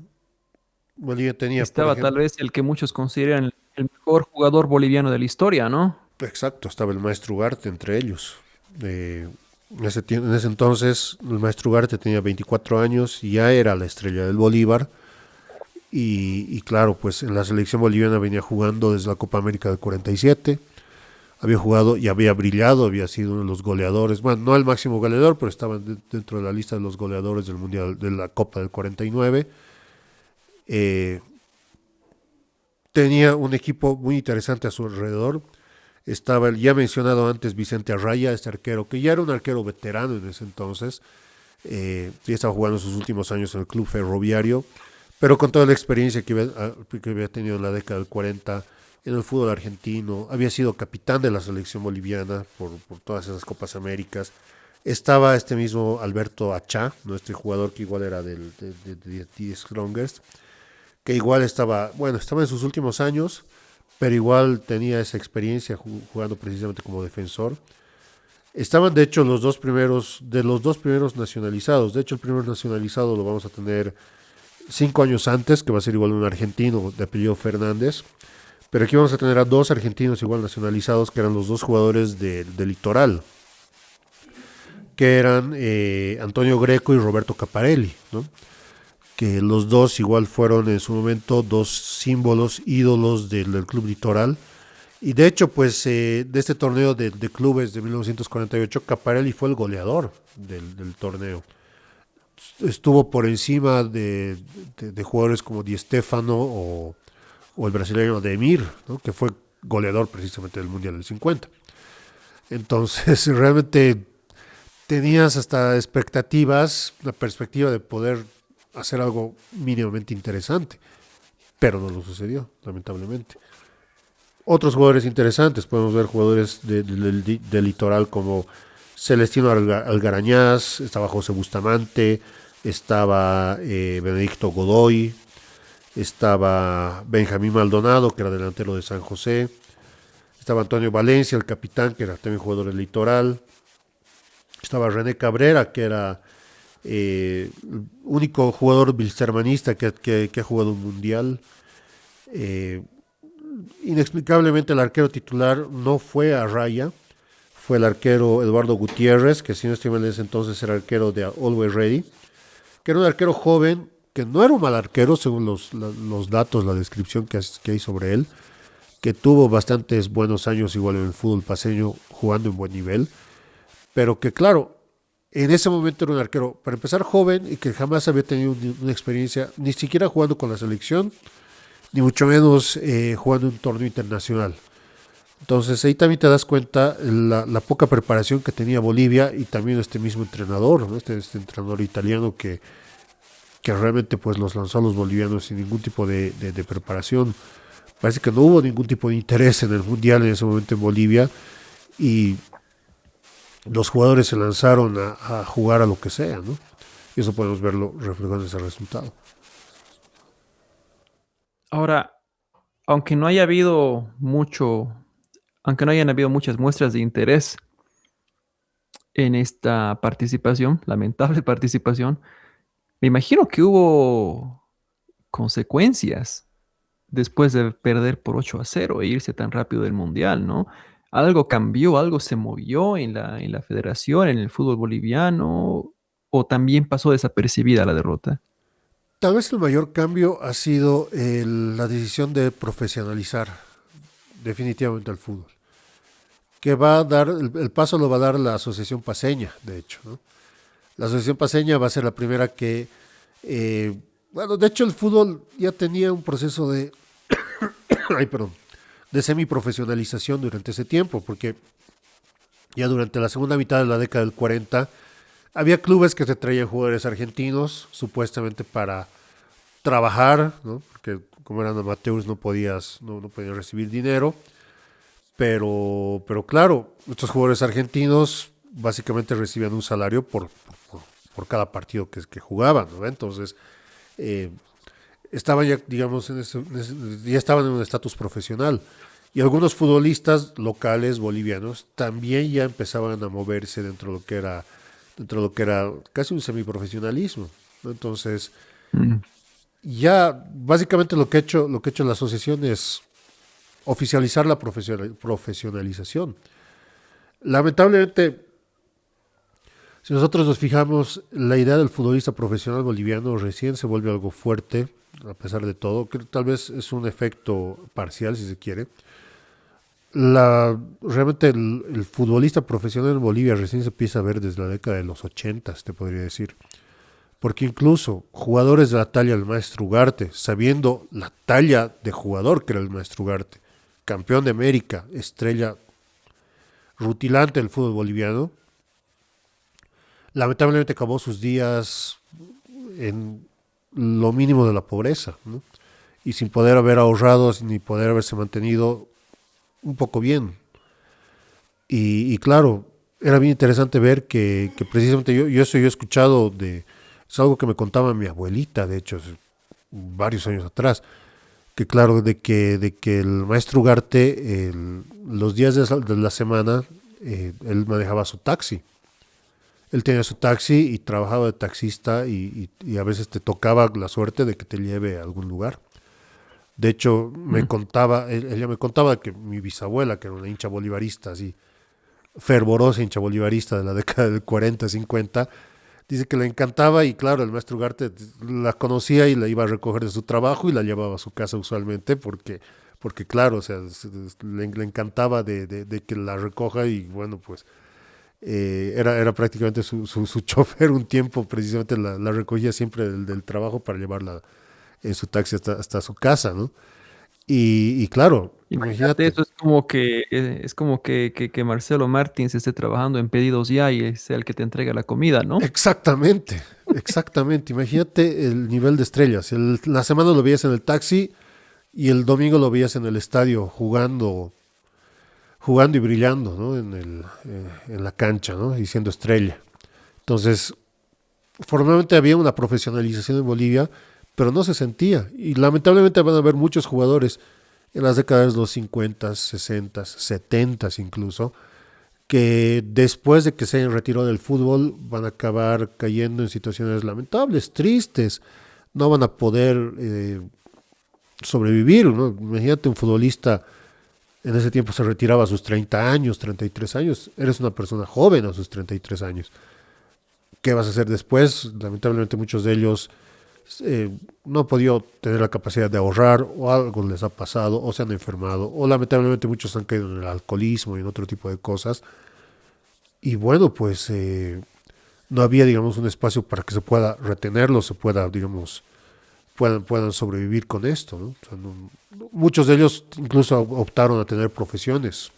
Bolivia tenía, por estaba tal ejemplo, vez el que muchos consideran el mejor jugador boliviano de la historia, ¿no? exacto, estaba el maestro Ugarte entre ellos. Eh, en ese entonces, el maestro Ugarte tenía 24 años y ya era la estrella del Bolívar. Y claro, pues en la selección boliviana venía jugando desde la Copa América del 47. Había jugado y había brillado, había sido uno de los goleadores. Bueno, no el máximo goleador, pero estaba dentro de la lista de los goleadores del Mundial de la Copa del 49. Eh, tenía un equipo muy interesante a su alrededor. Estaba el ya mencionado antes Vicente Arraya, este arquero, que ya era un arquero veterano en ese entonces. Ya estaba jugando sus últimos años en el club ferroviario, pero con toda la experiencia que había tenido en la década del 40 en el fútbol argentino, había sido capitán de la selección boliviana por todas esas Copas Américas. Estaba este mismo Alberto Achá, nuestro jugador que igual era de 10 Strongers. que igual estaba en sus últimos años, pero igual tenía esa experiencia jugando precisamente como defensor. Estaban de hecho los dos primeros nacionalizados. De hecho, el primer nacionalizado lo vamos a tener 5 años antes, que va a ser igual un argentino de apellido Fernández. Pero aquí vamos a tener a dos argentinos igual nacionalizados, que eran los dos jugadores del Litoral, que eran Antonio Greco y Roberto Caparelli, ¿no? Que los dos igual fueron en su momento dos símbolos, ídolos del Club Litoral. Y de hecho, pues de este torneo de clubes de 1948, Caparelli fue el goleador del torneo. Estuvo por encima de jugadores como Di Stéfano o el brasileño Ademir, ¿no? Que fue goleador precisamente del Mundial del 50. Entonces, realmente tenías hasta expectativas, la perspectiva de poder hacer algo mínimamente interesante, pero no lo sucedió, lamentablemente. Otros jugadores interesantes, podemos ver jugadores del Litoral como Celestino Algarañaz, estaba José Bustamante, estaba Benedicto Godoy, estaba Benjamín Maldonado, que era delantero de San José, estaba Antonio Valencia, el capitán, que era también jugador del Litoral, estaba René Cabrera, que era único jugador bilstermanista que ha jugado un mundial. Eh, Inexplicablemente el arquero titular no fue a raya, fue el arquero Eduardo Gutiérrez, que si no estoy mal en ese entonces era arquero de Always Ready, que era un arquero joven, que no era un mal arquero según los datos, la descripción que hay sobre él, que tuvo bastantes buenos años igual en el fútbol paseño jugando en buen nivel, pero que claro, en ese momento era un arquero, para empezar, joven y que jamás había tenido una experiencia, ni siquiera jugando con la selección, ni mucho menos jugando un torneo internacional. Entonces ahí también te das cuenta la poca preparación que tenía Bolivia y también este mismo entrenador, ¿no? Este entrenador italiano que realmente pues los lanzó a los bolivianos sin ningún tipo de preparación. Parece que no hubo ningún tipo de interés en el mundial en ese momento en Bolivia y los jugadores se lanzaron a jugar a lo que sea, ¿no? Y eso podemos verlo reflejado en ese resultado. Ahora, aunque no haya habido mucho, aunque no hayan habido muchas muestras de interés en esta participación, lamentable participación, me imagino que hubo consecuencias después de perder por 8-0 e irse tan rápido del Mundial, ¿no? Algo cambió, algo se movió en la federación, en el fútbol boliviano, o también pasó desapercibida la derrota. Tal vez el mayor cambio ha sido la decisión de profesionalizar definitivamente al fútbol, que va a dar, el paso lo va a dar la Asociación Paceña, de hecho, ¿no? La Asociación Paceña va a ser la primera que, bueno, de hecho el fútbol ya tenía un proceso ay, perdón, de semiprofesionalización durante ese tiempo, porque ya durante la segunda mitad de la década del 40 había clubes que te traían jugadores argentinos, supuestamente para trabajar, ¿no? Porque como eran amateurs no podías recibir dinero, pero claro, estos jugadores argentinos básicamente recibían un salario por cada partido que jugaban, ¿no? Entonces, eh, estaban ya, digamos, ya estaban en un estatus profesional. Y algunos futbolistas locales bolivianos también ya empezaban a moverse dentro de lo que era casi un semiprofesionalismo, ¿no? Entonces, Mm. ya básicamente lo que ha hecho la asociación es oficializar la profesionalización. Lamentablemente, si nosotros nos fijamos, la idea del futbolista profesional boliviano recién se vuelve algo fuerte, a pesar de todo, que tal vez es un efecto parcial, si se quiere. Realmente el futbolista profesional en Bolivia recién se empieza a ver desde la década de los 80, te podría decir. Porque incluso jugadores de la talla del maestro Ugarte, sabiendo la talla de jugador que era el maestro Ugarte, campeón de América, estrella rutilante del fútbol boliviano, lamentablemente acabó sus días en lo mínimo de la pobreza, ¿no? Y sin poder haber ahorrado, ni poder haberse mantenido un poco bien. Y claro, era bien interesante ver que precisamente yo eso yo he escuchado es algo que me contaba mi abuelita, de hecho, varios años atrás, que claro, de que el maestro Ugarte, los días de la semana, él manejaba su taxi. Él tenía su taxi y trabajaba de taxista y a veces te tocaba la suerte de que te lleve a algún lugar. De hecho, me Mm. contaba, ella me contaba que mi bisabuela, que era una hincha bolivarista, así, fervorosa hincha bolivarista de la década del 40, 50, dice que le encantaba y claro, el maestro Ugarte la conocía y la iba a recoger de su trabajo y la llevaba a su casa usualmente porque claro, o sea, le encantaba de que la recoja y bueno, pues era prácticamente su chofer un tiempo, precisamente la recogía siempre del trabajo para llevarla en su taxi hasta su casa, ¿no? Y claro, Imagínate, imagínate, eso es como que Marcelo Martins esté trabajando en Pedidos Ya y sea el que te entrega la comida, ¿no? exactamente, exactamente, imagínate el nivel de estrellas. La semana lo veías en el taxi y el domingo lo veías en el estadio jugando y brillando, ¿no? En la cancha, ¿no? Y siendo estrella. Entonces, formalmente había una profesionalización en Bolivia, pero no se sentía. Y lamentablemente van a haber muchos jugadores en las décadas de los 50, 60, 70 incluso, que después de que se hayan retirado del fútbol van a acabar cayendo en situaciones lamentables, tristes, no van a poder sobrevivir, ¿no? Imagínate un futbolista, en ese tiempo se retiraba a sus 30 años, 33 años, eres una persona joven a sus 33 años. ¿Qué vas a hacer después? Lamentablemente muchos de ellos no han podido tener la capacidad de ahorrar o algo les ha pasado o se han enfermado o lamentablemente muchos han caído en el alcoholismo y en otro tipo de cosas. Y bueno, pues no había, digamos, un espacio para que se pueda retenerlos, se pueda, digamos, puedan sobrevivir con esto, ¿no? O sea, muchos de ellos incluso optaron a tener profesiones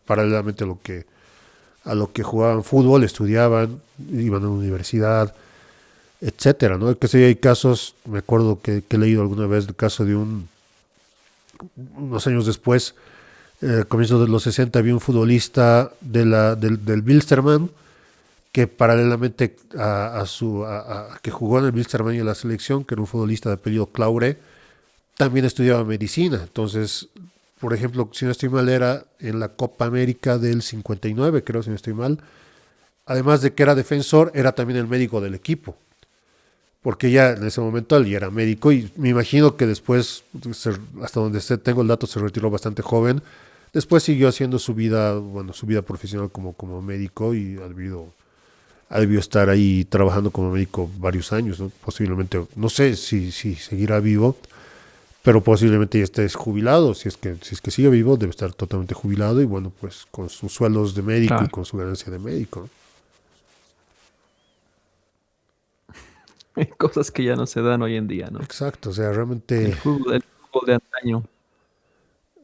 paralelamente a lo que jugaban fútbol, estudiaban, iban a la universidad, etcétera, ¿no? Que sí hay casos, me acuerdo que he leído alguna vez el caso de unos años después, comienzos de los 60, había un futbolista del Wilstermann que paralelamente a que jugó en el Wilstermann y en la selección, que era un futbolista de apellido Claure, también estudiaba medicina. Entonces, por ejemplo, si no estoy mal, era en la Copa América del 59, creo, si no estoy mal. Además de que era defensor, era también el médico del equipo. Porque ya en ese momento él ya era médico y me imagino que después, hasta donde tengo el dato, se retiró bastante joven. Después siguió haciendo su vida, bueno, su vida profesional como médico y ha debido estar ahí trabajando como médico varios años, ¿no? Posiblemente, no sé si seguirá vivo, pero posiblemente ya esté jubilado. Si es que sigue vivo, debe estar totalmente jubilado y bueno, pues con sus sueldos de médico y Claro. con su ganancia de médico, ¿no? Hay cosas que ya no se dan hoy en día, ¿no? Exacto, o sea, realmente, El fútbol de antaño.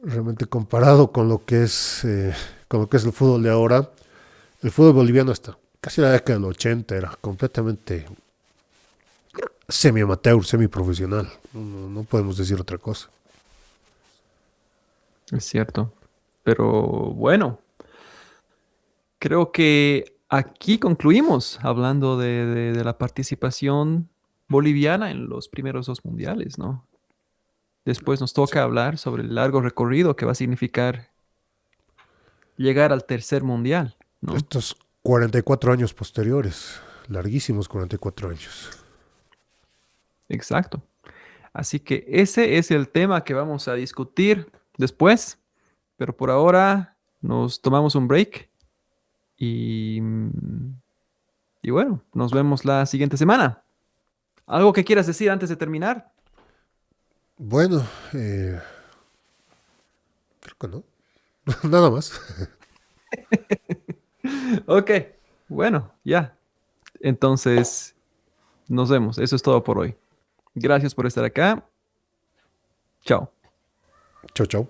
realmente comparado con lo que es el fútbol de ahora, el fútbol boliviano está casi la década del 80 era completamente semi-amateur, semi-profesional. No podemos decir otra cosa. Es cierto. Pero bueno, creo que aquí concluimos hablando de la participación boliviana en los primeros dos mundiales, ¿no? Después nos Sí. toca hablar sobre el largo recorrido que va a significar llegar al tercer mundial, ¿no? Estos 44 años posteriores, larguísimos 44 años. Exacto. Así que ese es el tema que vamos a discutir después, pero por ahora nos tomamos un break y, y bueno, nos vemos la siguiente semana. ¿Algo que quieras decir antes de terminar? Bueno, creo que no. Nada más. Ok, bueno, ya. Entonces, nos vemos. Eso es todo por hoy. Gracias por estar acá. Chao. Chau, chau.